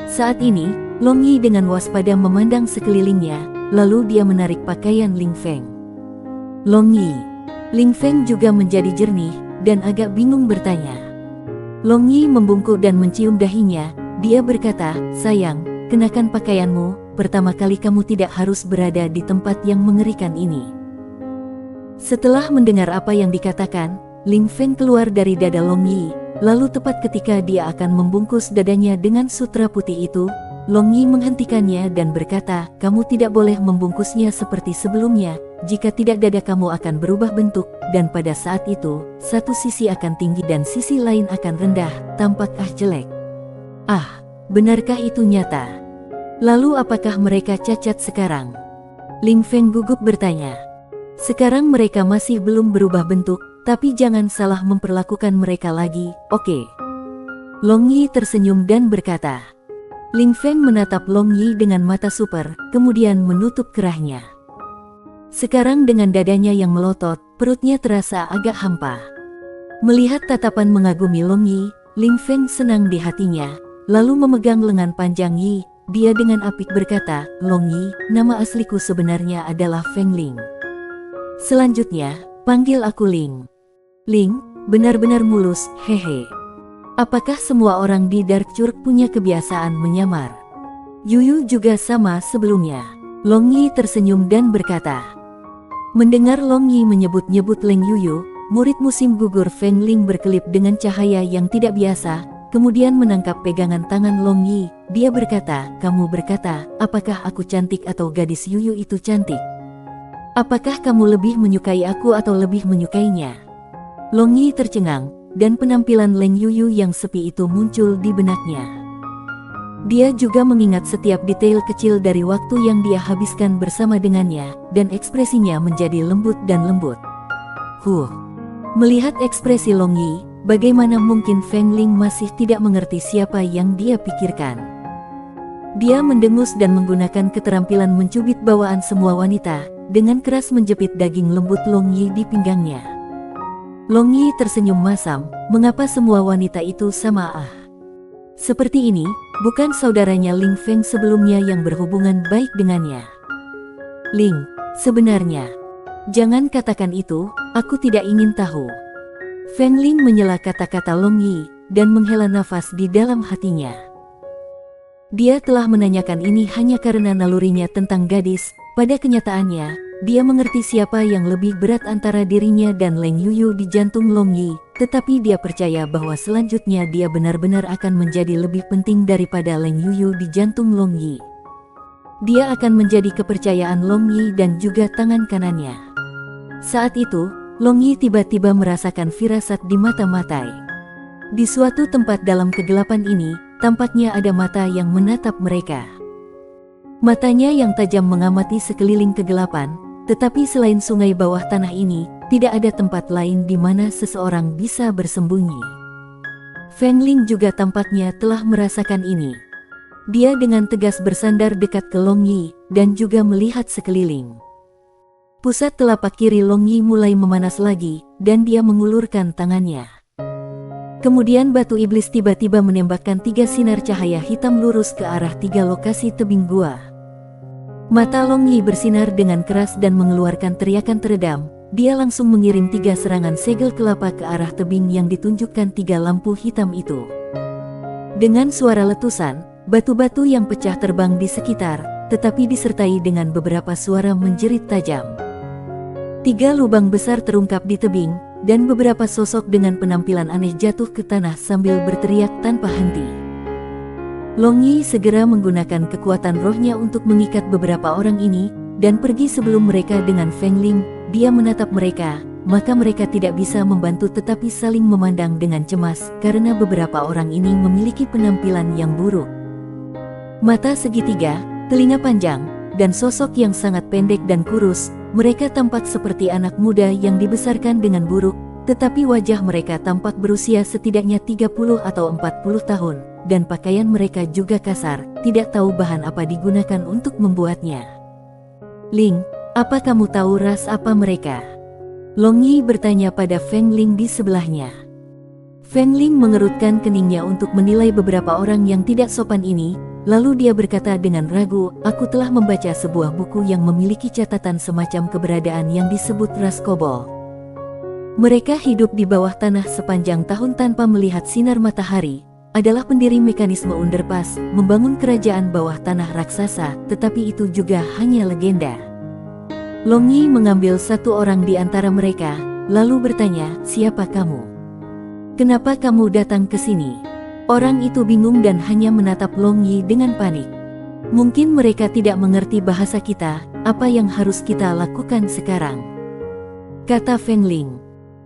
Saat ini, Long Yi dengan waspada memandang sekelilingnya, lalu dia menarik pakaian Ling Feng. Long Yi. Ling Feng juga menjadi jernih, dan agak bingung bertanya. Long Yi membungkuk dan mencium dahinya, dia berkata, "Sayang, kenakan pakaianmu, pertama kali kamu tidak harus berada di tempat yang mengerikan ini." Setelah mendengar apa yang dikatakan, Ling Feng keluar dari dada Long Yi, lalu tepat ketika dia akan membungkus dadanya dengan sutra putih itu, Long Yi menghentikannya dan berkata, "Kamu tidak boleh membungkusnya seperti sebelumnya, jika tidak dada kamu akan berubah bentuk, dan pada saat itu, satu sisi akan tinggi dan sisi lain akan rendah, tampak jelek." "Ah, benarkah itu nyata? Lalu apakah mereka cacat sekarang?" Ling Feng gugup bertanya. "Sekarang mereka masih belum berubah bentuk, tapi jangan salah memperlakukan mereka lagi, oke?" Long Yi tersenyum dan berkata. Ling Feng menatap Long Yi dengan mata super, kemudian menutup kerahnya. Sekarang dengan dadanya yang melotot, perutnya terasa agak hampa. Melihat tatapan mengagumi Long Yi, Ling Feng senang di hatinya, lalu memegang lengan panjang Yi. Dia dengan apik berkata, "Long Yi, nama asliku sebenarnya adalah Feng Ling. Selanjutnya, panggil aku Ling." "Ling, benar-benar mulus, hehe. Apakah semua orang di Dark Church punya kebiasaan menyamar?" "Yuyu juga sama sebelumnya." Long Yi tersenyum dan berkata. Mendengar Long Yi menyebut-nyebut Leng Yuyu, murid musim gugur Feng Ling berkelip dengan cahaya yang tidak biasa, kemudian menangkap pegangan tangan Long Yi. Dia berkata, "Kamu berkata, apakah aku cantik atau gadis Yuyu itu cantik? Apakah kamu lebih menyukai aku atau lebih menyukainya?" Long Yi tercengang, dan penampilan Leng Yuyu yang sepi itu muncul di benaknya. Dia juga mengingat setiap detail kecil dari waktu yang dia habiskan bersama dengannya, dan ekspresinya menjadi lembut dan lembut. Melihat ekspresi Long Yi, bagaimana mungkin Feng Ling masih tidak mengerti siapa yang dia pikirkan? Dia mendengus dan menggunakan keterampilan mencubit bawaan semua wanita, dengan keras menjepit daging lembut Long Yi di pinggangnya. Long Yi tersenyum masam, mengapa semua wanita itu sama? Seperti ini, bukan saudaranya Ling Feng sebelumnya yang berhubungan baik dengannya. "Ling, sebenarnya, jangan katakan itu, aku tidak ingin tahu." Feng Ling menyela kata-kata Long Yi, dan menghela nafas di dalam hatinya. Dia telah menanyakan ini hanya karena nalurinya tentang gadis. Pada kenyataannya, dia mengerti siapa yang lebih berat antara dirinya dan Leng Yuyu di jantung Long Yi, tetapi dia percaya bahwa selanjutnya dia benar-benar akan menjadi lebih penting daripada Leng Yuyu di jantung Long Yi. Dia akan menjadi kepercayaan Long Yi dan juga tangan kanannya. Saat itu, Long Yi tiba-tiba merasakan firasat di mata-matai. Di suatu tempat dalam kegelapan ini, tampaknya ada mata yang menatap mereka. Matanya yang tajam mengamati sekeliling kegelapan, tetapi selain sungai bawah tanah ini, tidak ada tempat lain di mana seseorang bisa bersembunyi. Feng Ling juga tampaknya telah merasakan ini. Dia dengan tegas bersandar dekat ke Long Yi, dan juga melihat sekeliling. Pusat telapak kiri Long Yi mulai memanas lagi, dan dia mengulurkan tangannya. Kemudian batu iblis tiba-tiba menembakkan 3 sinar cahaya hitam lurus ke arah 3 lokasi tebing gua. Mata Long Yi bersinar dengan keras dan mengeluarkan teriakan teredam. Dia langsung mengirim 3 serangan segel kelapa ke arah tebing yang ditunjukkan 3 lampu hitam itu. Dengan suara letusan, batu-batu yang pecah terbang di sekitar, tetapi disertai dengan beberapa suara menjerit tajam. 3 lubang besar terungkap di tebing, dan beberapa sosok dengan penampilan aneh jatuh ke tanah sambil berteriak tanpa henti. Long Yi segera menggunakan kekuatan rohnya untuk mengikat beberapa orang ini, dan pergi sebelum mereka dengan Feng Ling. Dia menatap mereka, maka mereka tidak bisa membantu tetapi saling memandang dengan cemas, karena beberapa orang ini memiliki penampilan yang buruk. Mata segitiga, telinga panjang, dan sosok yang sangat pendek dan kurus, mereka tampak seperti anak muda yang dibesarkan dengan buruk, tetapi wajah mereka tampak berusia setidaknya 30 atau 40 tahun, dan pakaian mereka juga kasar, tidak tahu bahan apa digunakan untuk membuatnya. Ling, apa kamu tahu ras apa mereka? Long Yi bertanya pada Feng Ling di sebelahnya. Feng Ling mengerutkan keningnya untuk menilai beberapa orang yang tidak sopan ini, lalu dia berkata dengan ragu, aku telah membaca sebuah buku yang memiliki catatan semacam keberadaan yang disebut ras kobold. Mereka hidup di bawah tanah sepanjang tahun tanpa melihat sinar matahari, adalah pendiri mekanisme underpass, membangun kerajaan bawah tanah raksasa, tetapi itu juga hanya legenda. Long Yi mengambil satu orang di antara mereka, lalu bertanya, siapa kamu? Kenapa kamu datang ke sini? Orang itu bingung dan hanya menatap Long Yi dengan panik. Mungkin mereka tidak mengerti bahasa kita, apa yang harus kita lakukan sekarang? Kata Feng Ling.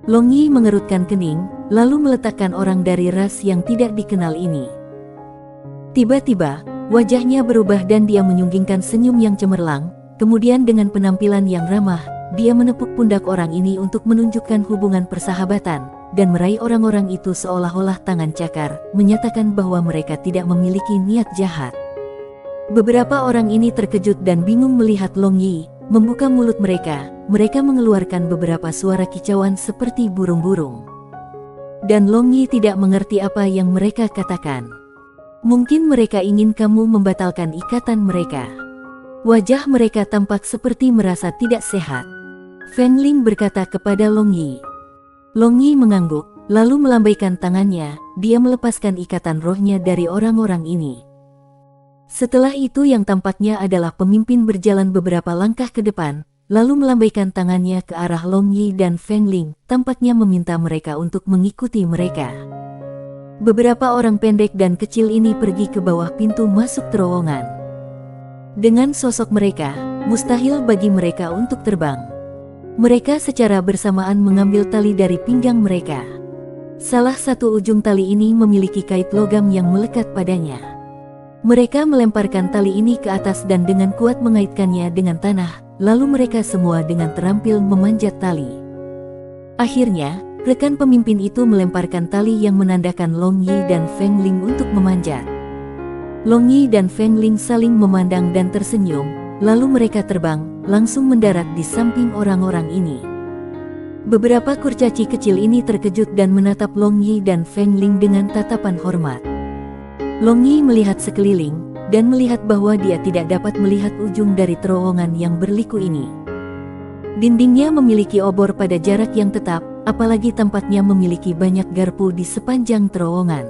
Long Yi mengerutkan kening, lalu meletakkan orang dari ras yang tidak dikenal ini. Tiba-tiba, wajahnya berubah dan dia menyunggingkan senyum yang cemerlang, kemudian dengan penampilan yang ramah, dia menepuk pundak orang ini untuk menunjukkan hubungan persahabatan, dan meraih orang-orang itu seolah-olah tangan cakar, menyatakan bahwa mereka tidak memiliki niat jahat. Beberapa orang ini terkejut dan bingung melihat Long Yi, membuka mulut mereka mengeluarkan beberapa suara kicauan seperti burung-burung. Dan Long Yi tidak mengerti apa yang mereka katakan. Mungkin mereka ingin kamu membatalkan ikatan mereka. Wajah mereka tampak seperti merasa tidak sehat. Feng Ling berkata kepada Long Yi. Long Yi mengangguk, lalu melambaikan tangannya, dia melepaskan ikatan rohnya dari orang-orang ini. Setelah itu yang tampaknya adalah pemimpin berjalan beberapa langkah ke depan, lalu melambaikan tangannya ke arah Long Yi dan Feng Ling, tampaknya meminta mereka untuk mengikuti mereka. Beberapa orang pendek dan kecil ini pergi ke bawah pintu masuk terowongan. Dengan sosok mereka, mustahil bagi mereka untuk terbang. Mereka secara bersamaan mengambil tali dari pinggang mereka. Salah satu ujung tali ini memiliki kait logam yang melekat padanya. Mereka melemparkan tali ini ke atas dan dengan kuat mengaitkannya dengan tanah, lalu mereka semua dengan terampil memanjat tali. Akhirnya, rekan pemimpin itu melemparkan tali yang menandakan Long Yi dan Feng Ling untuk memanjat. Long Yi dan Feng Ling saling memandang dan tersenyum, lalu mereka terbang, langsung mendarat di samping orang-orang ini. Beberapa kurcaci kecil ini terkejut dan menatap Long Yi dan Feng Ling dengan tatapan hormat. Long Yi melihat sekeliling, dan melihat bahwa dia tidak dapat melihat ujung dari terowongan yang berliku ini. Dindingnya memiliki obor pada jarak yang tetap, apalagi tampaknya memiliki banyak garpu di sepanjang terowongan.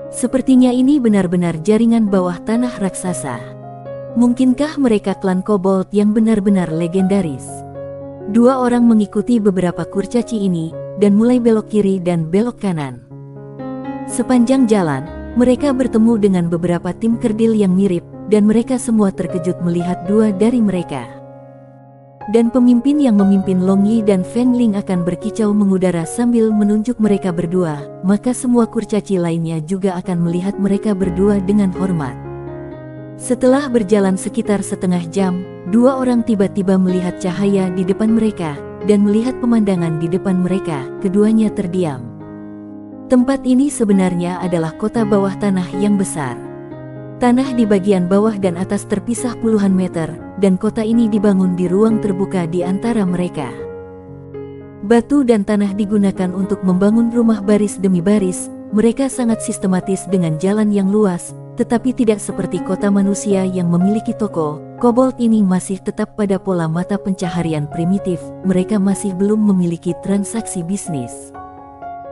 Sepertinya ini benar-benar jaringan bawah tanah raksasa. Mungkinkah mereka klan kobold yang benar-benar legendaris? Dua orang mengikuti beberapa kurcaci ini, dan mulai belok kiri dan belok kanan. Sepanjang jalan, mereka bertemu dengan beberapa tim kerdil yang mirip, dan mereka semua terkejut melihat dua dari mereka. Dan pemimpin yang memimpin Long Yi dan Feng Ling akan berkicau mengudara sambil menunjuk mereka berdua, maka semua kurcaci lainnya juga akan melihat mereka berdua dengan hormat. Setelah berjalan sekitar setengah jam, dua orang tiba-tiba melihat cahaya di depan mereka, dan melihat pemandangan di depan mereka, keduanya terdiam. Tempat ini sebenarnya adalah kota bawah tanah yang besar. Tanah di bagian bawah dan atas terpisah puluhan meter, dan kota ini dibangun di ruang terbuka di antara mereka. Batu dan tanah digunakan untuk membangun rumah baris demi baris, mereka sangat sistematis dengan jalan yang luas, tetapi tidak seperti kota manusia yang memiliki toko. Kobold ini masih tetap pada pola mata pencaharian primitif, mereka masih belum memiliki transaksi bisnis.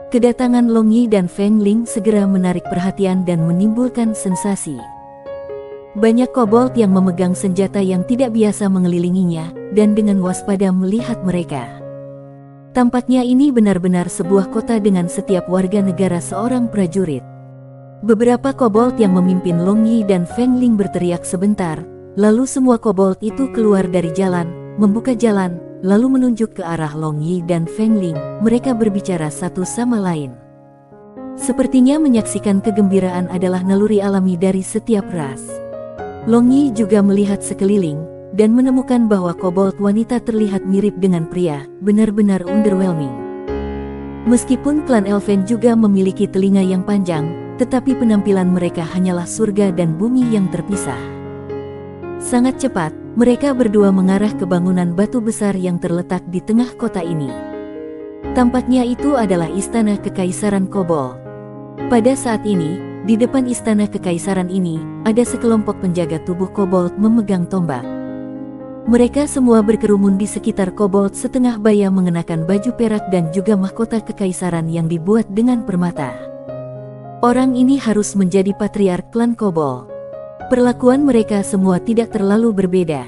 Kedatangan Long Yi dan Feng Ling segera menarik perhatian dan menimbulkan sensasi. Banyak kobold yang memegang senjata yang tidak biasa mengelilinginya, dan dengan waspada melihat mereka. Tampaknya ini benar-benar sebuah kota dengan setiap warga negara seorang prajurit. Beberapa kobold yang memimpin Long Yi dan Feng Ling berteriak sebentar, lalu semua kobold itu keluar dari jalan, membuka jalan, lalu menunjuk ke arah Long Yi dan Feng Ling. Mereka berbicara satu sama lain. Sepertinya menyaksikan kegembiraan adalah naluri alami dari setiap ras. Long Yi juga melihat sekeliling, dan menemukan bahwa kobold wanita terlihat mirip dengan pria, benar-benar underwhelming. Meskipun klan Elfen juga memiliki telinga yang panjang, tetapi penampilan mereka hanyalah surga dan bumi yang terpisah. Sangat cepat, mereka berdua mengarah ke bangunan batu besar yang terletak di tengah kota ini. Tampaknya itu adalah istana kekaisaran kobold. Pada saat ini, di depan istana kekaisaran ini, ada sekelompok penjaga tubuh kobold memegang tombak. Mereka semua berkerumun di sekitar kobold setengah baya mengenakan baju perak dan juga mahkota kekaisaran yang dibuat dengan permata. Orang ini harus menjadi patriark klan kobold. Perlakuan mereka semua tidak terlalu berbeda.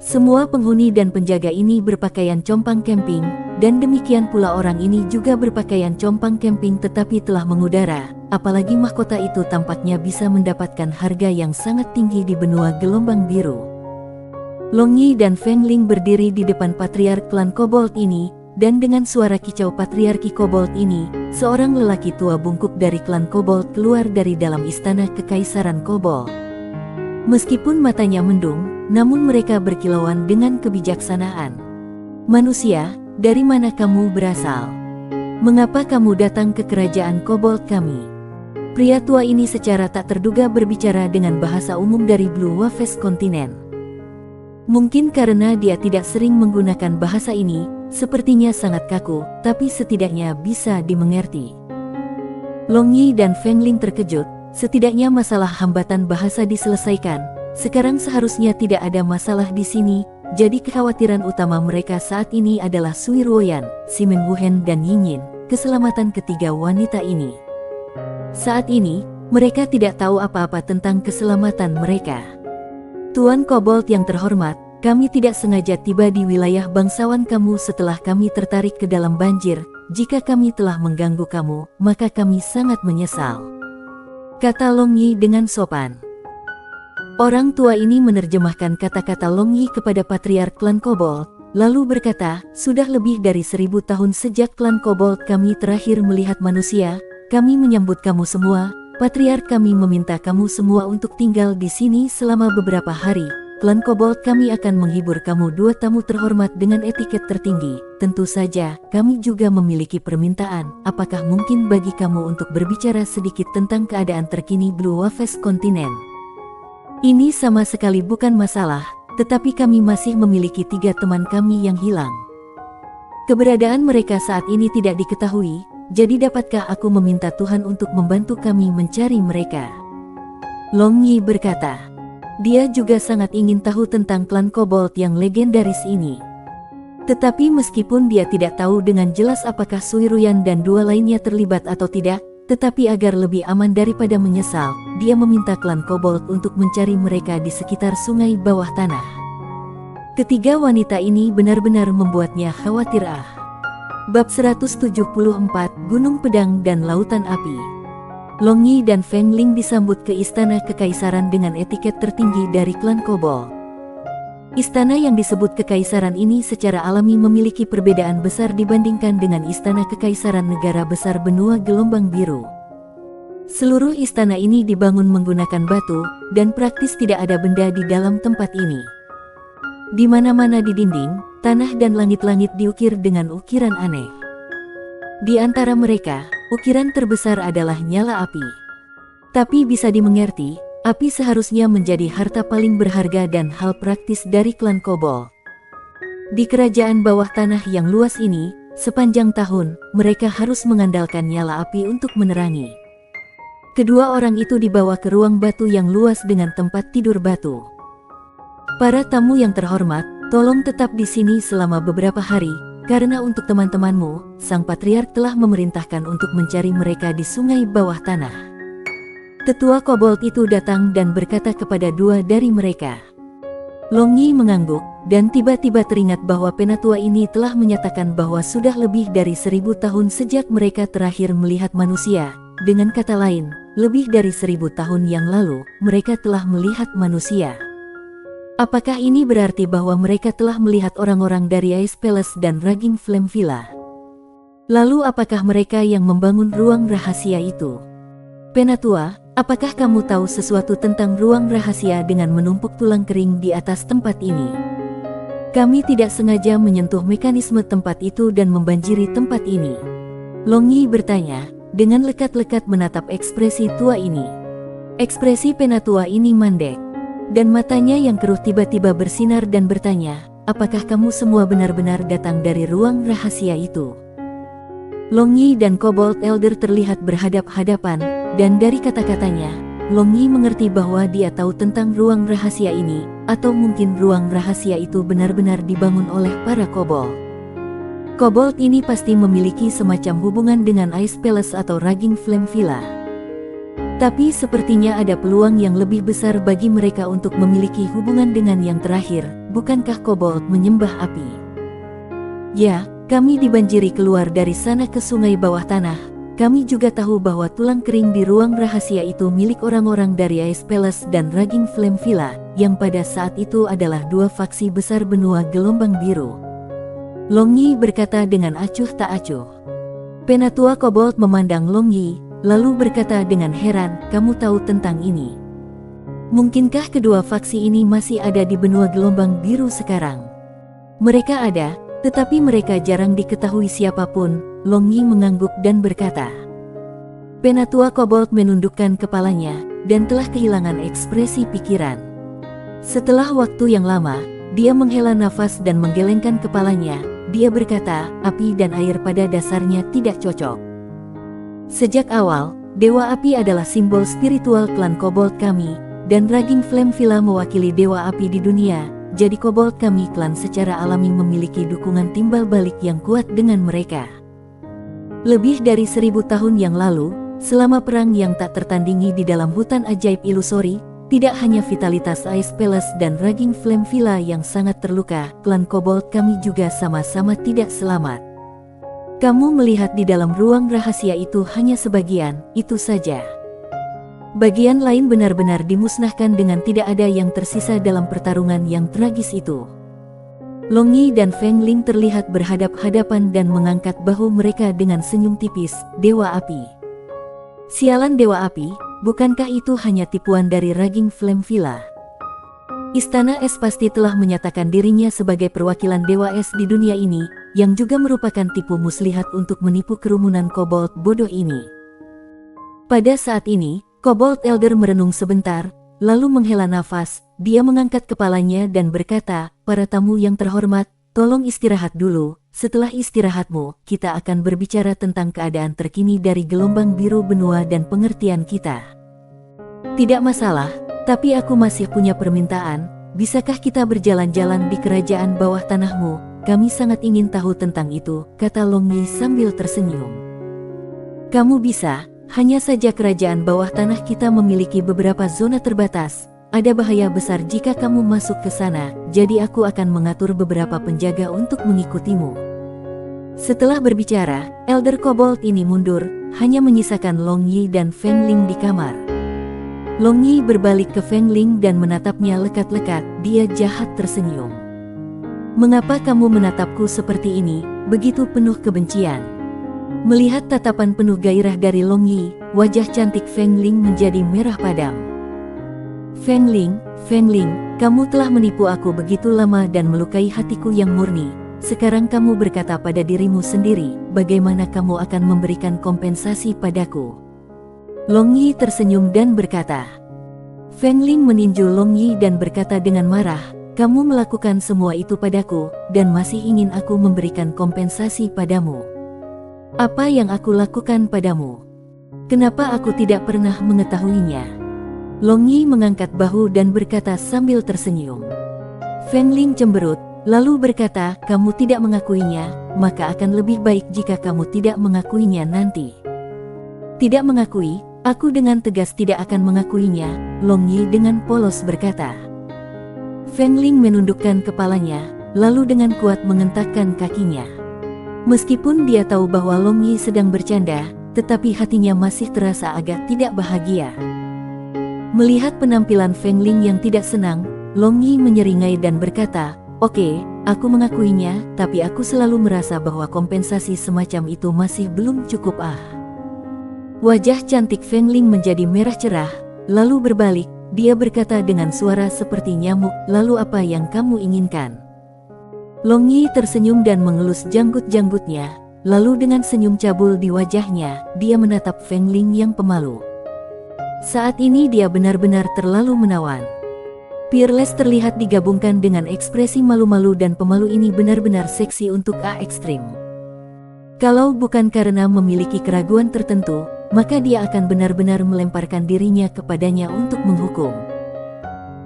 Semua penghuni dan penjaga ini berpakaian compang camping, dan demikian pula orang ini juga berpakaian compang camping tetapi telah mengudara, apalagi mahkota itu tampaknya bisa mendapatkan harga yang sangat tinggi di benua gelombang biru. Long Yi dan Feng Ling berdiri di depan patriark klan kobold ini, dan dengan suara kicau patriarki kobold ini, seorang lelaki tua bungkuk dari klan kobold keluar dari dalam istana kekaisaran kobold. Meskipun matanya mendung, namun mereka berkilauan dengan kebijaksanaan. "Manusia, dari mana kamu berasal? Mengapa kamu datang ke kerajaan kobold kami?" Pria tua ini secara tak terduga berbicara dengan bahasa umum dari Blue Waves kontinen. Mungkin karena dia tidak sering menggunakan bahasa ini, sepertinya sangat kaku, tapi setidaknya bisa dimengerti. Long Yi dan Feng Ling terkejut, setidaknya masalah hambatan bahasa diselesaikan. Sekarang seharusnya tidak ada masalah di sini, jadi kekhawatiran utama mereka saat ini adalah Sui Ruoyan, Simen Wuhen dan Yingyin, keselamatan ketiga wanita ini. Saat ini, mereka tidak tahu apa-apa tentang keselamatan mereka. "Tuan Kobold yang terhormat, kami tidak sengaja tiba di wilayah bangsawan kamu setelah kami tertarik ke dalam banjir. Jika kami telah mengganggu kamu, maka kami sangat menyesal," kata Long Yi dengan sopan. Orang tua ini menerjemahkan kata-kata Long Yi kepada patriark klan kobold, lalu berkata, "Sudah lebih dari 1000 tahun sejak klan kobold kami terakhir melihat manusia, kami menyambut kamu semua. Patriark kami meminta kamu semua untuk tinggal di sini selama beberapa hari. Klan kobold kami akan menghibur kamu dua tamu terhormat dengan etiket tertinggi. Tentu saja, kami juga memiliki permintaan. Apakah mungkin bagi kamu untuk berbicara sedikit tentang keadaan terkini Blue Waves kontinen? Ini sama sekali bukan masalah, tetapi kami masih memiliki 3 teman kami yang hilang. Keberadaan mereka saat ini tidak diketahui. Jadi dapatkah aku meminta Tuhan untuk membantu kami mencari mereka?" Long Yi berkata. Dia juga sangat ingin tahu tentang klan kobold yang legendaris ini. Tetapi meskipun dia tidak tahu dengan jelas apakah Sui Ruoyan dan 2 lainnya terlibat atau tidak, tetapi agar lebih aman daripada menyesal, dia meminta klan kobold untuk mencari mereka di sekitar sungai bawah tanah. Ketiga wanita ini benar-benar membuatnya khawatir. Bab 174, Gunung Pedang dan Lautan Api. Long Yi dan Feng Ling disambut ke istana kekaisaran dengan etiket tertinggi dari klan kobold. Istana yang disebut kekaisaran ini secara alami memiliki perbedaan besar dibandingkan dengan istana kekaisaran negara besar benua gelombang biru. Seluruh istana ini dibangun menggunakan batu, dan praktis tidak ada benda di dalam tempat ini. Di mana-mana di dinding, tanah dan langit-langit diukir dengan ukiran aneh. Di antara mereka, ukiran terbesar adalah nyala api. Tapi bisa dimengerti, api seharusnya menjadi harta paling berharga dan hal praktis dari klan kobold. Di kerajaan bawah tanah yang luas ini, sepanjang tahun, mereka harus mengandalkan nyala api untuk menerangi. Kedua orang itu dibawa ke ruang batu yang luas dengan tempat tidur batu. "Para tamu yang terhormat, tolong tetap di sini selama beberapa hari, karena untuk teman-temanmu, sang patriark telah memerintahkan untuk mencari mereka di sungai bawah tanah." Tetua kobold itu datang dan berkata kepada dua dari mereka. Long Yi mengangguk, dan tiba-tiba teringat bahwa penatua ini telah menyatakan bahwa sudah lebih dari 1000 tahun sejak mereka terakhir melihat manusia. Dengan kata lain, lebih dari 1000 tahun yang lalu, mereka telah melihat manusia. Apakah ini berarti bahwa mereka telah melihat orang-orang dari Ice Palace dan Raging Flame Villa? Lalu apakah mereka yang membangun ruang rahasia itu? Penatua, apakah kamu tahu sesuatu tentang ruang rahasia dengan menumpuk tulang kering di atas tempat ini? Kami tidak sengaja menyentuh mekanisme tempat itu dan membanjiri tempat ini. Long Yi bertanya, dengan lekat-lekat menatap ekspresi tua ini. Ekspresi penatua ini mandek, dan matanya yang keruh tiba-tiba bersinar dan bertanya, apakah kamu semua benar-benar datang dari ruang rahasia itu? Long Yi dan Kobold Elder terlihat berhadap-hadapan, dan dari kata-katanya, Long Yi mengerti bahwa dia tahu tentang ruang rahasia ini, atau mungkin ruang rahasia itu benar-benar dibangun oleh para kobold. Kobold ini pasti memiliki semacam hubungan dengan Ice Palace atau Raging Flame Villa. Tapi sepertinya ada peluang yang lebih besar bagi mereka untuk memiliki hubungan dengan yang terakhir, bukankah kobold menyembah api? Ya, kami dibanjiri keluar dari sana ke sungai bawah tanah. Kami juga tahu bahwa tulang kering di ruang rahasia itu milik orang-orang dari Ice Palace dan Raging Flame Villa, yang pada saat itu adalah dua faksi besar benua gelombang biru. Long Yi berkata dengan acuh tak acuh. Penatua kobold memandang Long Yi, lalu berkata dengan heran, kamu tahu tentang ini? Mungkinkah kedua faksi ini masih ada di benua gelombang biru sekarang? Mereka ada, tetapi mereka jarang diketahui siapapun. Long Yi mengangguk dan berkata. Penatua kobold menundukkan kepalanya, dan telah kehilangan ekspresi pikiran. Setelah waktu yang lama, dia menghela nafas dan menggelengkan kepalanya. Dia berkata, api dan air pada dasarnya tidak cocok. Sejak awal, Dewa Api adalah simbol spiritual klan kobold kami, dan Raging Flame Villa mewakili Dewa Api di dunia. Jadi kobold kami klan secara alami memiliki dukungan timbal balik yang kuat dengan mereka. Lebih dari 1000 tahun yang lalu, selama perang yang tak tertandingi di dalam hutan ajaib ilusori, tidak hanya vitalitas Ice Palace dan Raging Flame Villa yang sangat terluka, klan kobold kami juga sama-sama tidak selamat. Kamu melihat di dalam ruang rahasia itu hanya sebagian, itu saja. Bagian lain benar-benar dimusnahkan dengan tidak ada yang tersisa dalam pertarungan yang tragis itu. Long Yi dan Feng Ling terlihat berhadap-hadapan dan mengangkat bahu mereka dengan senyum tipis. Dewa Api. Sialan Dewa Api, bukankah itu hanya tipuan dari Raging Flame Villa? Istana Es pasti telah menyatakan dirinya sebagai perwakilan Dewa Es di dunia ini, yang juga merupakan tipu muslihat untuk menipu kerumunan kobold bodoh ini. Pada saat ini, Kobold Elder merenung sebentar, lalu menghela nafas. Dia mengangkat kepalanya dan berkata, para tamu yang terhormat, tolong istirahat dulu. Setelah istirahatmu, kita akan berbicara tentang keadaan terkini dari gelombang biru benua dan pengertian kita. Tidak masalah, tapi aku masih punya permintaan. Bisakah kita berjalan-jalan di kerajaan bawah tanahmu? Kami sangat ingin tahu tentang itu, kata Long Yi sambil tersenyum. Kamu bisa, hanya saja kerajaan bawah tanah kita memiliki beberapa zona terbatas. Ada bahaya besar jika kamu masuk ke sana, jadi aku akan mengatur beberapa penjaga untuk mengikutimu. Setelah berbicara, Elder Kobold ini mundur, hanya menyisakan Long Yi dan Feng Ling di kamar. Long Yi berbalik ke Feng Ling dan menatapnya lekat-lekat. Dia jahat tersenyum. Mengapa kamu menatapku seperti ini, begitu penuh kebencian? Melihat tatapan penuh gairah dari Long Yi, wajah cantik Feng Ling menjadi merah padam. Feng Ling, kamu telah menipu aku begitu lama dan melukai hatiku yang murni. Sekarang kamu berkata pada dirimu sendiri, bagaimana kamu akan memberikan kompensasi padaku? Long Yi tersenyum dan berkata. Feng Ling meninju Long Yi dan berkata dengan marah, kamu melakukan semua itu padaku, dan masih ingin aku memberikan kompensasi padamu. Apa yang aku lakukan padamu? Kenapa aku tidak pernah mengetahuinya? Long Yi mengangkat bahu dan berkata sambil tersenyum. Feng Ling cemberut, lalu berkata, kamu tidak mengakuinya, maka akan lebih baik jika kamu tidak mengakuinya nanti. Tidak mengakui, Aku dengan tegas tidak akan mengakuinya, Long Yi dengan polos berkata. Feng Ling menundukkan kepalanya, lalu dengan kuat mengentakkan kakinya. Meskipun dia tahu bahwa Long Yi sedang bercanda, tetapi hatinya masih terasa agak tidak bahagia. Melihat penampilan Feng Ling yang tidak senang, Long Yi menyeringai dan berkata, "Oke, aku mengakuinya, tapi aku selalu merasa bahwa kompensasi semacam itu masih belum cukup." Wajah cantik Feng Ling menjadi merah cerah, lalu berbalik, dia berkata dengan suara seperti nyamuk, "Lalu apa yang kamu inginkan?" Long Yi tersenyum dan mengelus janggut-janggutnya, lalu dengan senyum cabul di wajahnya, dia menatap Feng Ling yang pemalu. Saat ini dia benar-benar terlalu menawan. Fearless terlihat digabungkan dengan ekspresi malu-malu dan pemalu ini benar-benar seksi untuk A ekstrim. Kalau bukan karena memiliki keraguan tertentu, maka dia akan benar-benar melemparkan dirinya kepadanya untuk menghukum.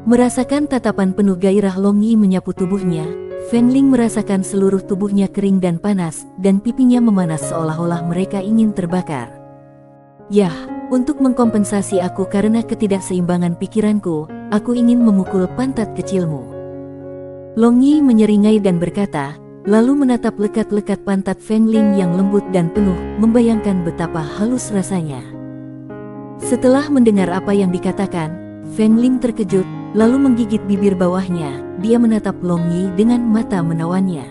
Merasakan tatapan penuh gairah Long Yi menyapu tubuhnya, Feng Ling merasakan seluruh tubuhnya kering dan panas, dan pipinya memanas seolah-olah mereka ingin terbakar. Yah, untuk mengkompensasi aku karena ketidakseimbangan pikiranku, aku ingin memukul pantat kecilmu. Long Yi menyeringai dan berkata, lalu menatap lekat-lekat pantat Feng Ling yang lembut dan penuh, membayangkan betapa halus rasanya. Setelah mendengar apa yang dikatakan, Feng Ling terkejut, lalu menggigit bibir bawahnya. Dia menatap Long Yi dengan mata menawannya.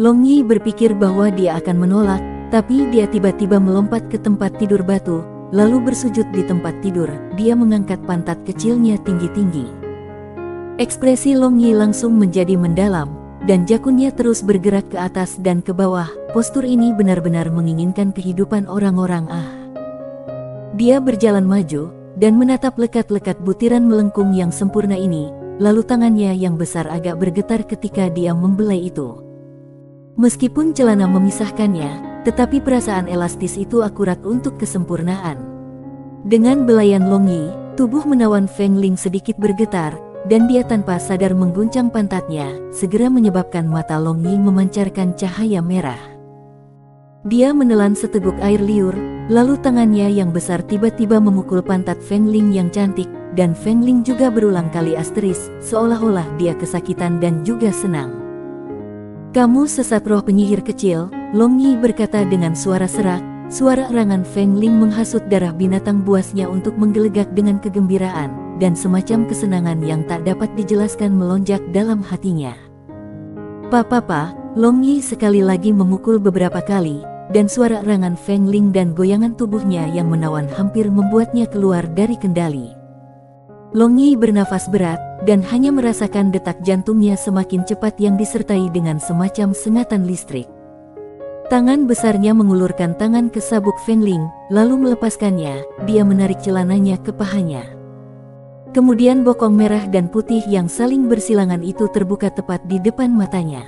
Long Yi berpikir bahwa dia akan menolak, tapi dia tiba-tiba melompat ke tempat tidur batu, lalu bersujud di tempat tidur. Dia mengangkat pantat kecilnya tinggi-tinggi. Ekspresi Long Yi langsung menjadi mendalam, dan jakunnya terus bergerak ke atas dan ke bawah. Postur ini benar-benar menginginkan kehidupan orang-orang. Dia berjalan maju, dan menatap lekat-lekat butiran melengkung yang sempurna ini, lalu tangannya yang besar agak bergetar ketika dia membelai itu. Meskipun celana memisahkannya, tetapi perasaan elastis itu akurat untuk kesempurnaan. Dengan belayan Long Yi, tubuh menawan Feng Ling sedikit bergetar, dan dia tanpa sadar mengguncang pantatnya, segera menyebabkan mata Long Yi memancarkan cahaya merah. Dia menelan seteguk air liur, lalu tangannya yang besar tiba-tiba memukul pantat Feng Ling yang cantik, dan Feng Ling juga berulang kali asteris, seolah-olah dia kesakitan dan juga senang. "Kamu sesat roh penyihir kecil," Long Yi berkata dengan suara serak. Suara erangan Feng Ling menghasut darah binatang buasnya untuk menggelegak dengan kegembiraan, dan semacam kesenangan yang tak dapat dijelaskan melonjak dalam hatinya. "Papa," Long Yi sekali lagi memukul beberapa kali, dan suara erangan Feng Ling dan goyangan tubuhnya yang menawan hampir membuatnya keluar dari kendali. Long Yi bernafas berat, dan hanya merasakan detak jantungnya semakin cepat yang disertai dengan semacam sengatan listrik. Tangan besarnya mengulurkan tangan ke sabuk Feng Ling, lalu melepaskannya. Dia menarik celananya ke pahanya. Kemudian bokong merah dan putih yang saling bersilangan itu terbuka tepat di depan matanya.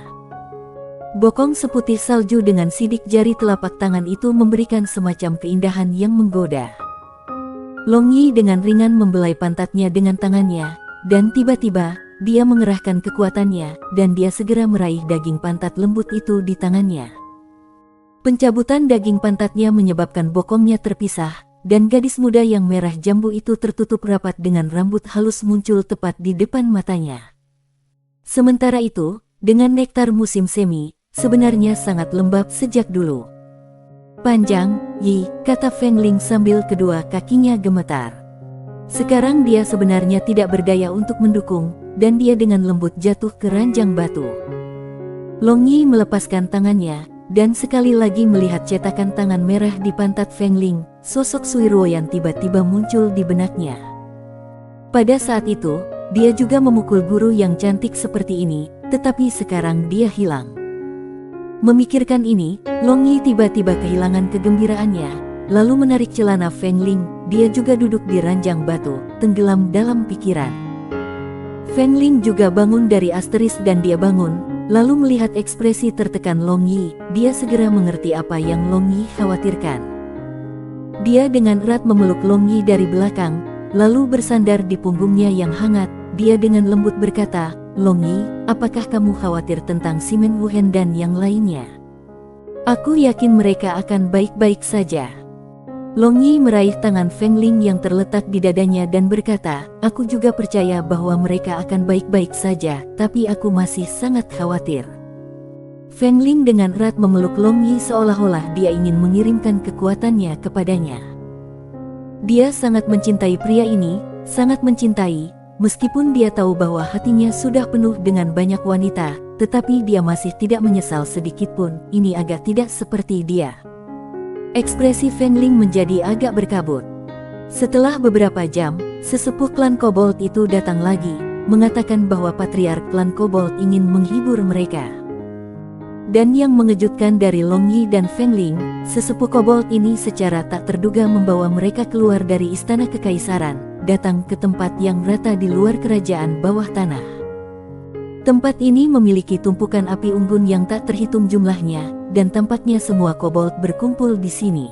Bokong seputih salju dengan sidik jari telapak tangan itu memberikan semacam keindahan yang menggoda. Long Yi dengan ringan membelai pantatnya dengan tangannya, dan tiba-tiba, dia mengerahkan kekuatannya, dan dia segera meraih daging pantat lembut itu di tangannya. Pencabutan daging pantatnya menyebabkan bokongnya terpisah, dan gadis muda yang merah jambu itu tertutup rapat dengan rambut halus muncul tepat di depan matanya. Sementara itu, dengan nektar musim semi, sebenarnya sangat lembab sejak dulu. "Panjang, Yi," kata Feng Ling sambil kedua kakinya gemetar. Sekarang dia sebenarnya tidak berdaya untuk mendukung, dan dia dengan lembut jatuh ke ranjang batu. Long Yi melepaskan tangannya, dan sekali lagi melihat cetakan tangan merah di pantat Feng Ling, sosok Sui Ruoyan tiba-tiba muncul di benaknya. Pada saat itu, dia juga memukul guru yang cantik seperti ini, tetapi sekarang dia hilang. Memikirkan ini, Long Yi tiba-tiba kehilangan kegembiraannya, lalu menarik celana Feng Ling. Dia juga duduk di ranjang batu, tenggelam dalam pikiran. Feng Ling juga bangun dari asteris dan dia bangun, lalu melihat ekspresi tertekan Long Yi. Dia segera mengerti apa yang Long Yi khawatirkan. Dia dengan erat memeluk Long Yi dari belakang, lalu bersandar di punggungnya yang hangat. Dia dengan lembut berkata, "Long Yi, apakah kamu khawatir tentang Simen Wuhen dan yang lainnya? Aku yakin mereka akan baik-baik saja." Long Yi meraih tangan Feng Ling yang terletak di dadanya dan berkata, "Aku juga percaya bahwa mereka akan baik-baik saja, tapi aku masih sangat khawatir." Feng Ling dengan erat memeluk Long Yi seolah-olah dia ingin mengirimkan kekuatannya kepadanya. Dia sangat mencintai pria ini, sangat mencintai, meskipun dia tahu bahwa hatinya sudah penuh dengan banyak wanita, tetapi dia masih tidak menyesal sedikitpun. Ini agak tidak seperti dia. Ekspresi Feng Ling menjadi agak berkabut. Setelah beberapa jam, sesepuh klan Kobold itu datang lagi, mengatakan bahwa patriark klan Kobold ingin menghibur mereka. Dan yang mengejutkan dari Long Yi dan Feng Ling, sesepuh Kobold ini secara tak terduga membawa mereka keluar dari istana kekaisaran, datang ke tempat yang rata di luar kerajaan bawah tanah. Tempat ini memiliki tumpukan api unggun yang tak terhitung jumlahnya, dan tampaknya semua kobold berkumpul di sini.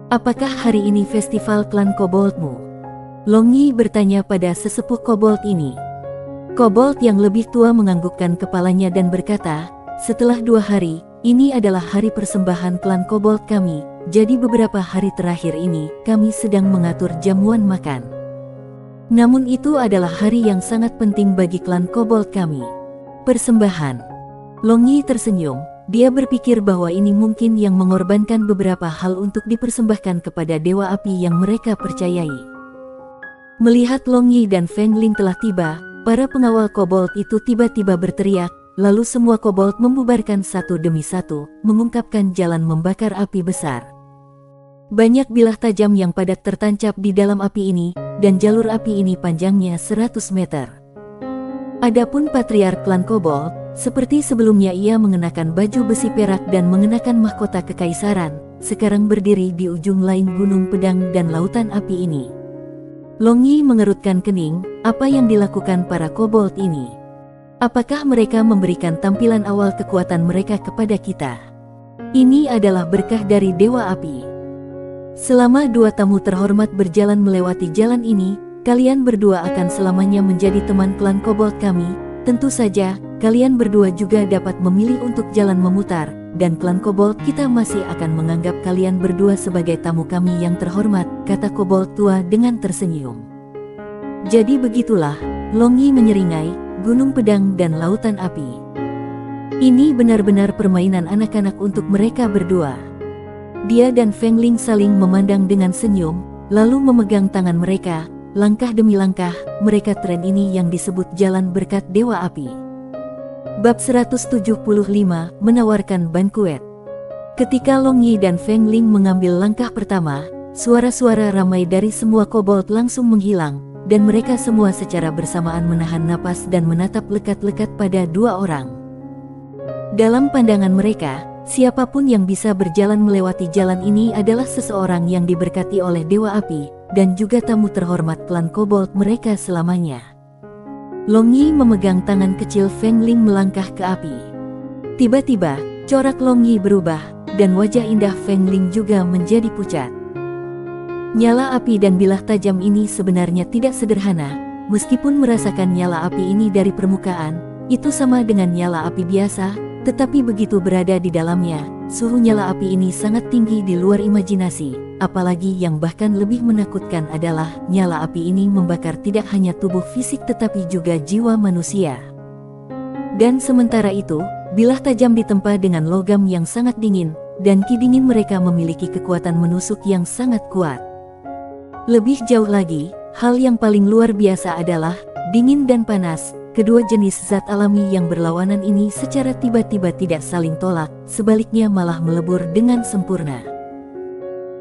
"Apakah hari ini festival klan koboldmu?" Long Yi bertanya pada sesepuh kobold ini. Kobold yang lebih tua menganggukkan kepalanya dan berkata, "Setelah 2 hari, ini adalah hari persembahan klan kobold kami, jadi beberapa hari terakhir ini, kami sedang mengatur jamuan makan. Namun itu adalah hari yang sangat penting bagi klan kobold kami." Persembahan. Long Yi tersenyum, dia berpikir bahwa ini mungkin yang mengorbankan beberapa hal untuk dipersembahkan kepada dewa api yang mereka percayai. Melihat Long Yi dan Feng Ling telah tiba, para pengawal kobold itu tiba-tiba berteriak, lalu semua kobold membubarkan satu demi satu, mengungkapkan jalan membakar api besar. Banyak bilah tajam yang padat tertancap di dalam api ini, dan jalur api ini panjangnya 100 meter. Adapun patriark klan Kobold, seperti sebelumnya ia mengenakan baju besi perak dan mengenakan mahkota kekaisaran, sekarang berdiri di ujung lain gunung pedang dan lautan api ini. Long Yi mengerutkan kening, apa yang dilakukan para Kobold ini? Apakah mereka memberikan tampilan awal kekuatan mereka kepada kita? Ini adalah berkah dari Dewa Api. Selama 2 tamu terhormat berjalan melewati jalan ini, kalian berdua akan selamanya menjadi teman klan Kobold kami. Tentu saja, kalian berdua juga dapat memilih untuk jalan memutar, dan klan Kobold kita masih akan menganggap kalian berdua sebagai tamu kami yang terhormat, kata Kobold tua dengan tersenyum. Jadi begitulah, Long Yi menyeringai, gunung pedang dan lautan api. Ini benar-benar permainan anak-anak untuk mereka berdua. Dia dan Feng Ling saling memandang dengan senyum, lalu memegang tangan mereka, langkah demi langkah, mereka tren ini yang disebut jalan berkat Dewa Api. Bab 175, menawarkan bankuet. Ketika Long Yi dan Feng Ling mengambil langkah pertama, suara-suara ramai dari semua kobold langsung menghilang, dan mereka semua secara bersamaan menahan napas dan menatap lekat-lekat pada 2 orang. Dalam pandangan mereka, siapapun yang bisa berjalan melewati jalan ini adalah seseorang yang diberkati oleh Dewa Api, dan juga tamu terhormat klan Kobold mereka selamanya. Long Yi memegang tangan kecil Feng Ling melangkah ke api. Tiba-tiba, corak Long Yi berubah, dan wajah indah Feng Ling juga menjadi pucat. Nyala api dan bilah tajam ini sebenarnya tidak sederhana, meskipun merasakan nyala api ini dari permukaan, itu sama dengan nyala api biasa. Tetapi begitu berada di dalamnya, suhu nyala api ini sangat tinggi di luar imajinasi. Apalagi yang bahkan lebih menakutkan adalah, nyala api ini membakar tidak hanya tubuh fisik tetapi juga jiwa manusia. Dan sementara itu, bilah tajam ditempa dengan logam yang sangat dingin, dan ki dingin mereka memiliki kekuatan menusuk yang sangat kuat. Lebih jauh lagi, hal yang paling luar biasa adalah, dingin dan panas. Kedua jenis zat alami yang berlawanan ini secara tiba-tiba tidak saling tolak, sebaliknya malah melebur dengan sempurna.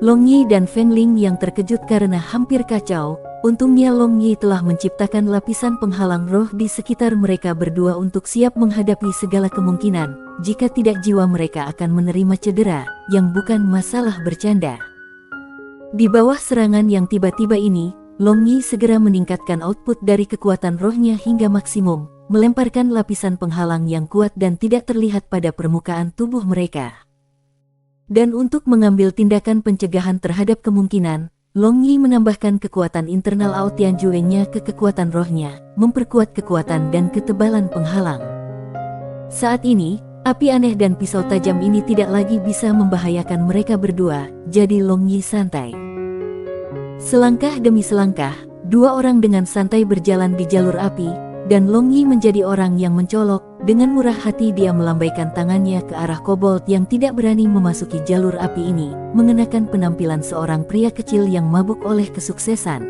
Long Yi dan Feng Ling yang terkejut karena hampir kacau, untungnya Long Yi telah menciptakan lapisan penghalang roh di sekitar mereka berdua untuk siap menghadapi segala kemungkinan, jika tidak jiwa mereka akan menerima cedera, yang bukan masalah bercanda. Di bawah serangan yang tiba-tiba ini, Long Yi segera meningkatkan output dari kekuatan rohnya hingga maksimum, melemparkan lapisan penghalang yang kuat dan tidak terlihat pada permukaan tubuh mereka. Dan untuk mengambil tindakan pencegahan terhadap kemungkinan, Long Yi menambahkan kekuatan internal Aotian Juenya ke kekuatan rohnya, memperkuat kekuatan dan ketebalan penghalang. Saat ini, Api aneh dan pisau tajam ini tidak lagi bisa membahayakan mereka berdua, jadi Long Yi santai. Selangkah demi selangkah, dua orang dengan santai berjalan di jalur api, dan Long Yi menjadi orang yang mencolok. Dengan murah hati dia melambaikan tangannya ke arah kobold yang tidak berani memasuki jalur api ini, mengenakan penampilan seorang pria kecil yang mabuk oleh kesuksesan.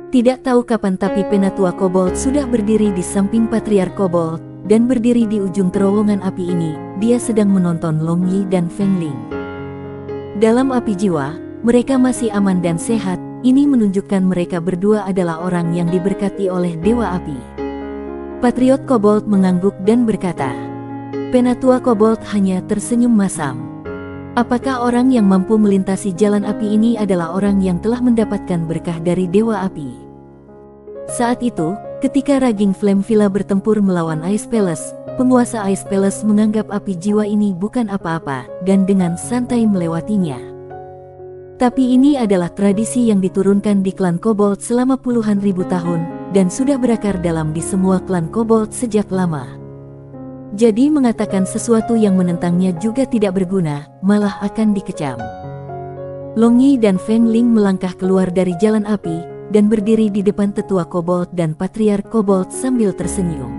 Tidak tahu kapan tapi penatua kobold sudah berdiri di samping patriark kobold, dan berdiri di ujung terowongan api ini, dia sedang menonton Long Yi dan Feng Ling. Dalam api jiwa, mereka masih aman dan sehat, ini menunjukkan mereka berdua adalah orang yang diberkati oleh Dewa Api. Patriot Kobold mengangguk dan berkata, penatua kobold hanya tersenyum masam. Apakah orang yang mampu melintasi jalan api ini adalah orang yang telah mendapatkan berkah dari Dewa Api? Saat itu, ketika Raging Flame Villa bertempur melawan Ice Palace, penguasa Ice Palace menganggap api jiwa ini bukan apa-apa, dan dengan santai melewatinya. Tapi ini adalah tradisi yang diturunkan di klan Kobold selama puluhan ribu tahun, dan sudah berakar dalam di semua klan Kobold sejak lama. Jadi mengatakan sesuatu yang menentangnya juga tidak berguna, malah akan dikecam. Long Yi dan Feng Ling melangkah keluar dari jalan api, dan berdiri di depan tetua kobold dan patriark kobold sambil tersenyum.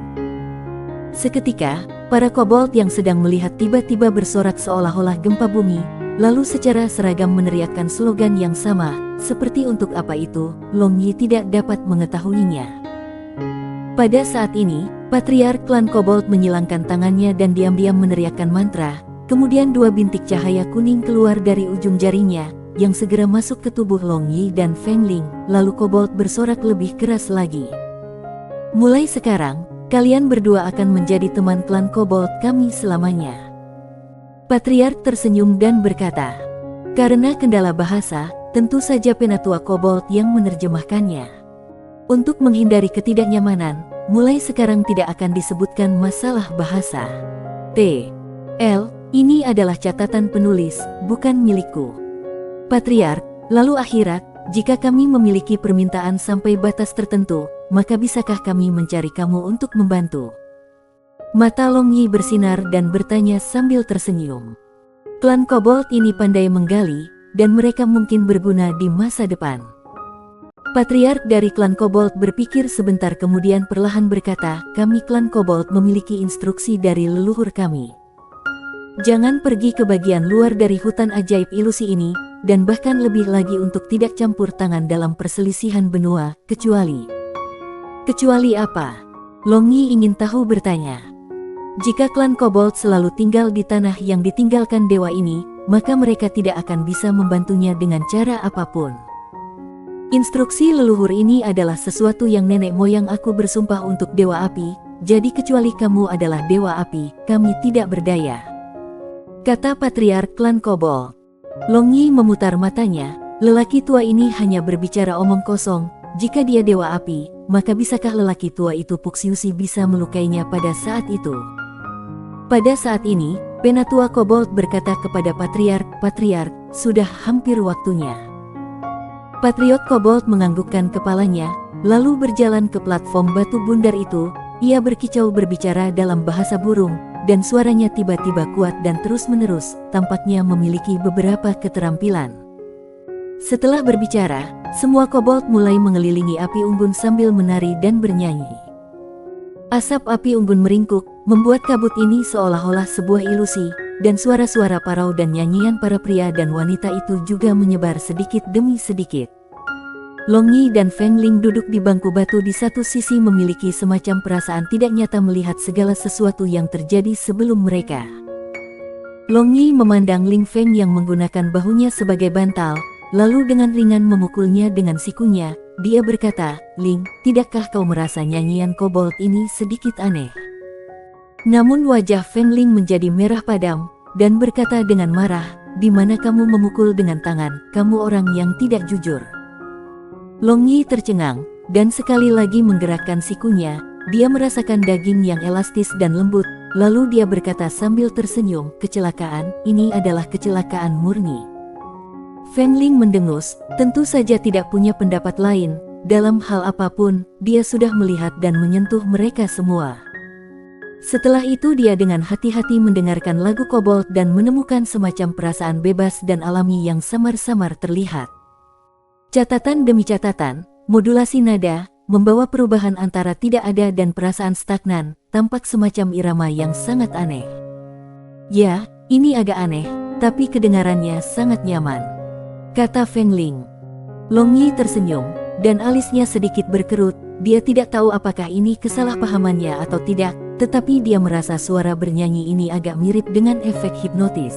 Seketika, para kobold yang sedang melihat tiba-tiba bersorak seolah-olah gempa bumi, lalu secara seragam meneriakkan slogan yang sama, seperti untuk apa itu, Long Yi tidak dapat mengetahuinya. Pada saat ini, patriark klan kobold menyilangkan tangannya dan diam-diam meneriakkan mantra, kemudian dua bintik cahaya kuning keluar dari ujung jarinya, yang segera masuk ke tubuh Long Yi dan Feng Ling, lalu kobold bersorak lebih keras lagi. Mulai sekarang, kalian berdua akan menjadi teman klan kobold kami selamanya. Patriark tersenyum dan berkata, karena kendala bahasa, tentu saja penatua kobold yang menerjemahkannya. Untuk menghindari ketidaknyamanan, mulai sekarang tidak akan disebutkan masalah bahasa. T.L. Ini adalah catatan penulis, bukan milikku. Patriark, lalu akhirat, jika kami memiliki permintaan sampai batas tertentu, maka bisakah kami mencari kamu untuk membantu? Mata Long Yi bersinar dan bertanya sambil tersenyum. Klan kobold ini pandai menggali, dan mereka mungkin berguna di masa depan. Patriark dari klan kobold berpikir sebentar kemudian perlahan berkata, kami klan kobold memiliki instruksi dari leluhur kami. Jangan pergi ke bagian luar dari hutan ajaib ilusi ini, dan bahkan lebih lagi untuk tidak campur tangan dalam perselisihan benua, kecuali... Kecuali apa? Long Yi ingin tahu bertanya. Jika klan kobold selalu tinggal di tanah yang ditinggalkan dewa ini, maka mereka tidak akan bisa membantunya dengan cara apapun. Instruksi leluhur ini adalah sesuatu yang nenek moyang aku bersumpah untuk Dewa Api, jadi kecuali kamu adalah Dewa Api, kami tidak berdaya. Kata patriark klan kobold. Long Yi memutar matanya, lelaki tua ini hanya berbicara omong kosong, jika dia Dewa Api, maka bisakah lelaki tua itu Puxiusi bisa melukainya pada saat itu? Pada saat ini, penatua kobold berkata kepada patriark, sudah hampir waktunya. Patriot kobold menganggukkan kepalanya, lalu berjalan ke platform batu bundar itu, ia berkicau berbicara dalam bahasa burung, dan suaranya tiba-tiba kuat dan terus-menerus, tampaknya memiliki beberapa keterampilan. Setelah berbicara, semua kobold mulai mengelilingi api unggun sambil menari dan bernyanyi. Asap api unggun meringkuk, membuat kabut ini seolah-olah sebuah ilusi, dan suara-suara parau dan nyanyian para pria dan wanita itu juga menyebar sedikit demi sedikit. Long Yi dan Feng Ling duduk di bangku batu di satu sisi memiliki semacam perasaan tidak nyata melihat segala sesuatu yang terjadi sebelum mereka. Long Yi memandang Ling Feng yang menggunakan bahunya sebagai bantal, lalu dengan ringan memukulnya dengan sikunya, dia berkata, Ling, tidakkah kau merasa nyanyian kobold ini sedikit aneh? Namun wajah Feng Ling menjadi merah padam, dan berkata dengan marah, di mana kamu memukul dengan tangan, kamu orang yang tidak jujur. Long Yi tercengang, dan sekali lagi menggerakkan sikunya, dia merasakan daging yang elastis dan lembut, lalu dia berkata sambil tersenyum, kecelakaan, ini adalah kecelakaan murni. Feng Ling mendengus, tentu saja tidak punya pendapat lain, dalam hal apapun, dia sudah melihat dan menyentuh mereka semua. Setelah itu dia dengan hati-hati mendengarkan lagu kobold dan menemukan semacam perasaan bebas dan alami yang samar-samar terlihat. Catatan demi catatan, modulasi nada, membawa perubahan antara tidak ada dan perasaan stagnan, tampak semacam irama yang sangat aneh. Ya, ini agak aneh, tapi kedengarannya sangat nyaman, kata Feng Ling. Long Yi tersenyum, dan alisnya sedikit berkerut. Dia tidak tahu apakah ini kesalahpahamannya atau tidak, tetapi dia merasa suara bernyanyi ini agak mirip dengan efek hipnotis.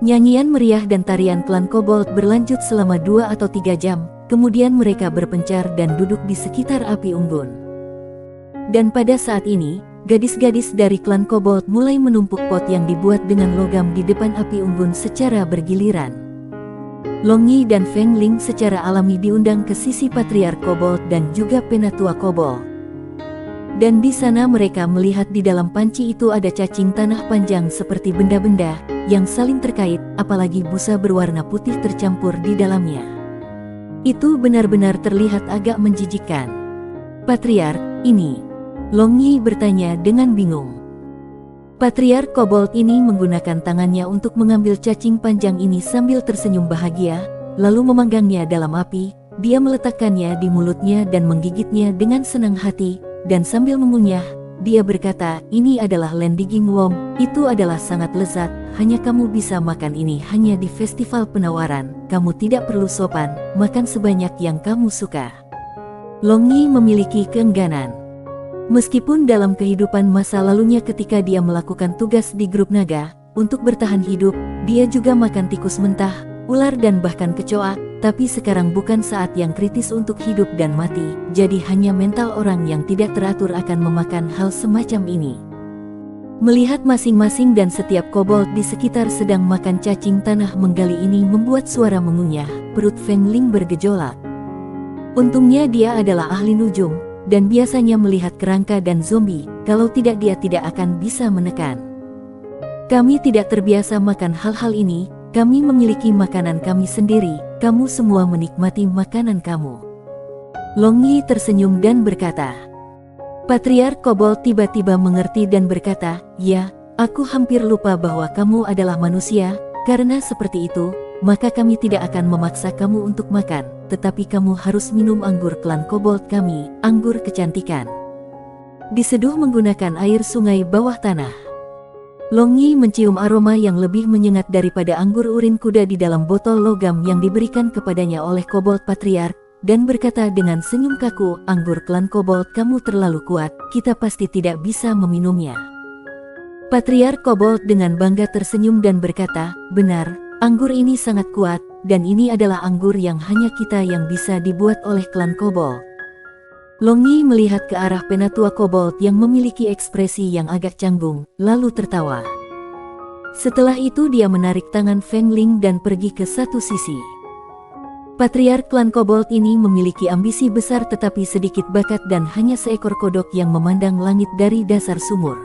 Nyanyian meriah dan tarian klan kobold berlanjut selama 2 atau 3 jam, kemudian mereka berpencar dan duduk di sekitar api unggun. Dan pada saat ini, gadis-gadis dari klan kobold mulai menumpuk pot yang dibuat dengan logam di depan api unggun secara bergiliran. Long Yi dan Feng Ling secara alami diundang ke sisi patriark kobold dan juga penatua kobold. Dan di sana mereka melihat di dalam panci itu ada cacing tanah panjang seperti benda-benda yang saling terkait, apalagi busa berwarna putih tercampur di dalamnya. Itu benar-benar terlihat agak menjijikkan. Patriark, ini? Long Yi bertanya dengan bingung. Patriark kobold ini menggunakan tangannya untuk mengambil cacing panjang ini sambil tersenyum bahagia, lalu memanggangnya dalam api. Dia meletakkannya di mulutnya dan menggigitnya dengan senang hati, dan sambil mengunyah, dia berkata, "Ini adalah Lendiging Worm, itu adalah sangat lezat, hanya kamu bisa makan ini hanya di festival penawaran, kamu tidak perlu sopan, makan sebanyak yang kamu suka." Long Yi memiliki keengganan. Meskipun dalam kehidupan masa lalunya ketika dia melakukan tugas di grup naga, untuk bertahan hidup, dia juga makan tikus mentah, ular dan bahkan kecoa, tapi sekarang bukan saat yang kritis untuk hidup dan mati, jadi hanya mental orang yang tidak teratur akan memakan hal semacam ini. Melihat masing-masing dan setiap kobold di sekitar sedang makan cacing tanah menggali ini membuat suara mengunyah, perut Feng Ling bergejolak. Untungnya dia adalah ahli nujum, dan biasanya melihat kerangka dan zombie, kalau tidak dia tidak akan bisa menekan. Kami tidak terbiasa makan hal-hal ini, kami memiliki makanan kami sendiri, kamu semua menikmati makanan kamu. Long Yi tersenyum dan berkata. Patriark kobold tiba-tiba mengerti dan berkata, "Ya, aku hampir lupa bahwa kamu adalah manusia, karena seperti itu, maka kami tidak akan memaksa kamu untuk makan, tetapi kamu harus minum anggur klan kobold kami, anggur kecantikan. Diseduh menggunakan air sungai bawah tanah." Long Yi mencium aroma yang lebih menyengat daripada anggur urin kuda di dalam botol logam yang diberikan kepadanya oleh kobold patriark, dan berkata dengan senyum kaku, "Anggur klan kobold kamu terlalu kuat, kita pasti tidak bisa meminumnya." Patriark kobold dengan bangga tersenyum dan berkata, "Benar, anggur ini sangat kuat, dan ini adalah anggur yang hanya kita yang bisa dibuat oleh klan kobold." Long Yi melihat ke arah penatua kobold yang memiliki ekspresi yang agak canggung, lalu tertawa. Setelah itu dia menarik tangan Feng Ling dan pergi ke satu sisi. Patriark klan kobold ini memiliki ambisi besar tetapi sedikit bakat dan hanya seekor kodok yang memandang langit dari dasar sumur.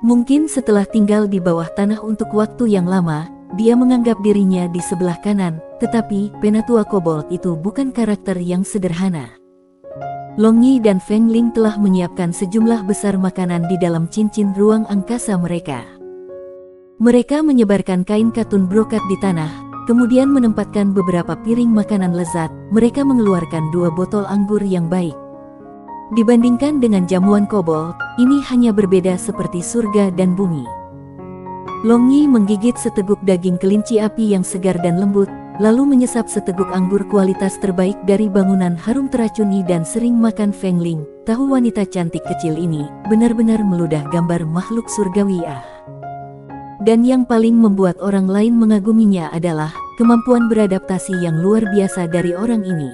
Mungkin setelah tinggal di bawah tanah untuk waktu yang lama, dia menganggap dirinya di sebelah kanan, tetapi penatua kobold itu bukan karakter yang sederhana. Long Yi dan Feng Ling telah menyiapkan sejumlah besar makanan di dalam cincin ruang angkasa mereka. Mereka menyebarkan kain katun brokat di tanah, kemudian menempatkan beberapa piring makanan lezat. Mereka mengeluarkan 2 botol anggur yang baik. Dibandingkan dengan jamuan kobold, ini hanya berbeda seperti surga dan bumi. Long Yi menggigit seteguk daging kelinci api yang segar dan lembut, lalu menyesap seteguk anggur kualitas terbaik dari bangunan harum teracuni dan sering makan Feng Ling. Tahu wanita cantik kecil ini, benar-benar meludah gambar makhluk surgawi. Dan yang paling membuat orang lain mengaguminya adalah kemampuan beradaptasi yang luar biasa dari orang ini.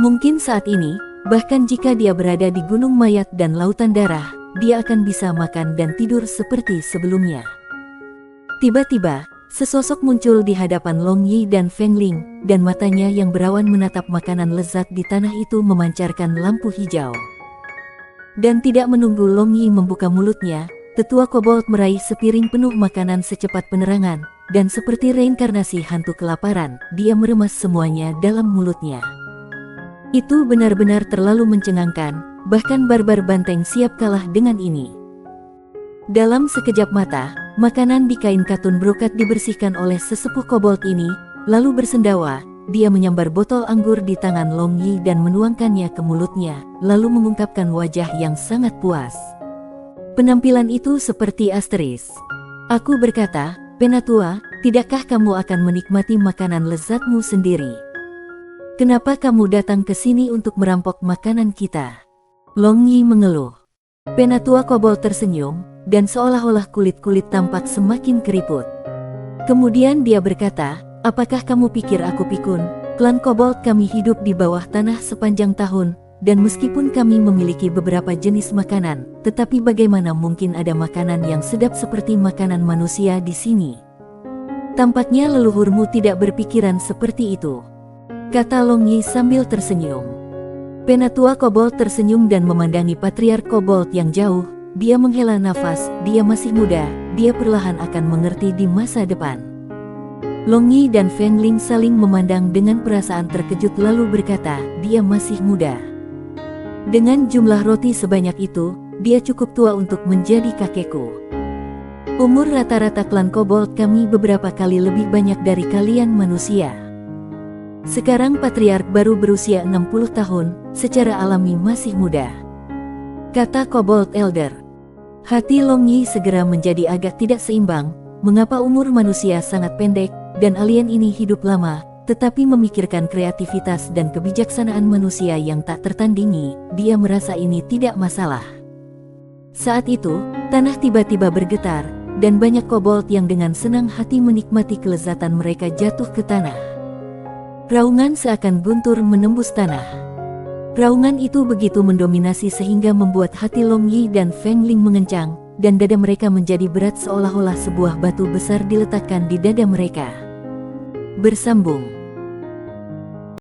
Mungkin saat ini, bahkan jika dia berada di gunung mayat dan lautan darah, dia akan bisa makan dan tidur seperti sebelumnya. Tiba-tiba, sesosok muncul di hadapan Long Yi dan Feng Ling, dan matanya yang berawan menatap makanan lezat di tanah itu memancarkan lampu hijau. Dan tidak menunggu Long Yi membuka mulutnya, tetua kobold meraih sepiring penuh makanan secepat penerangan, dan seperti reinkarnasi hantu kelaparan, dia meremas semuanya dalam mulutnya. Itu benar-benar terlalu mencengangkan, bahkan barbar banteng siap kalah dengan ini. Dalam sekejap mata, makanan di kain katun brokat dibersihkan oleh sesepuh kobold ini, lalu bersendawa, dia menyambar botol anggur di tangan Long Yi dan menuangkannya ke mulutnya, lalu mengungkapkan wajah yang sangat puas. Penampilan itu seperti asteris. Aku berkata, Penatua, tidakkah kamu akan menikmati makanan lezatmu sendiri? Kenapa kamu datang ke sini untuk merampok makanan kita? Long Yi mengeluh. Penatua kobold tersenyum, dan seolah-olah kulit-kulit tampak semakin keriput. Kemudian dia berkata, apakah kamu pikir aku pikun? Klan kobold kami hidup di bawah tanah sepanjang tahun, dan meskipun kami memiliki beberapa jenis makanan, tetapi bagaimana mungkin ada makanan yang sedap seperti makanan manusia di sini? Tampaknya leluhurmu tidak berpikiran seperti itu, kata Long Yi sambil tersenyum. Penatua kobold tersenyum dan memandangi patriark kobold yang jauh. Dia menghela nafas, dia masih muda, dia perlahan akan mengerti di masa depan. Long Yi dan Feng Ling saling memandang dengan perasaan terkejut lalu berkata, dia masih muda. Dengan jumlah roti sebanyak itu, dia cukup tua untuk menjadi kakekku. Umur rata-rata klan kobold kami beberapa kali lebih banyak dari kalian manusia. Sekarang patriark baru berusia 60 tahun, secara alami masih muda, kata kobold elder. Hati Long Yi segera menjadi agak tidak seimbang, mengapa umur manusia sangat pendek, dan alien ini hidup lama, tetapi memikirkan kreativitas dan kebijaksanaan manusia yang tak tertandingi, dia merasa ini tidak masalah. Saat itu, tanah tiba-tiba bergetar, dan banyak kobold yang dengan senang hati menikmati kelezatan mereka jatuh ke tanah. Raungan seakan guntur menembus tanah. Raungan itu begitu mendominasi sehingga membuat hati Long Yi dan Feng Ling mengencang, dan dada mereka menjadi berat seolah-olah sebuah batu besar diletakkan di dada mereka. Bersambung.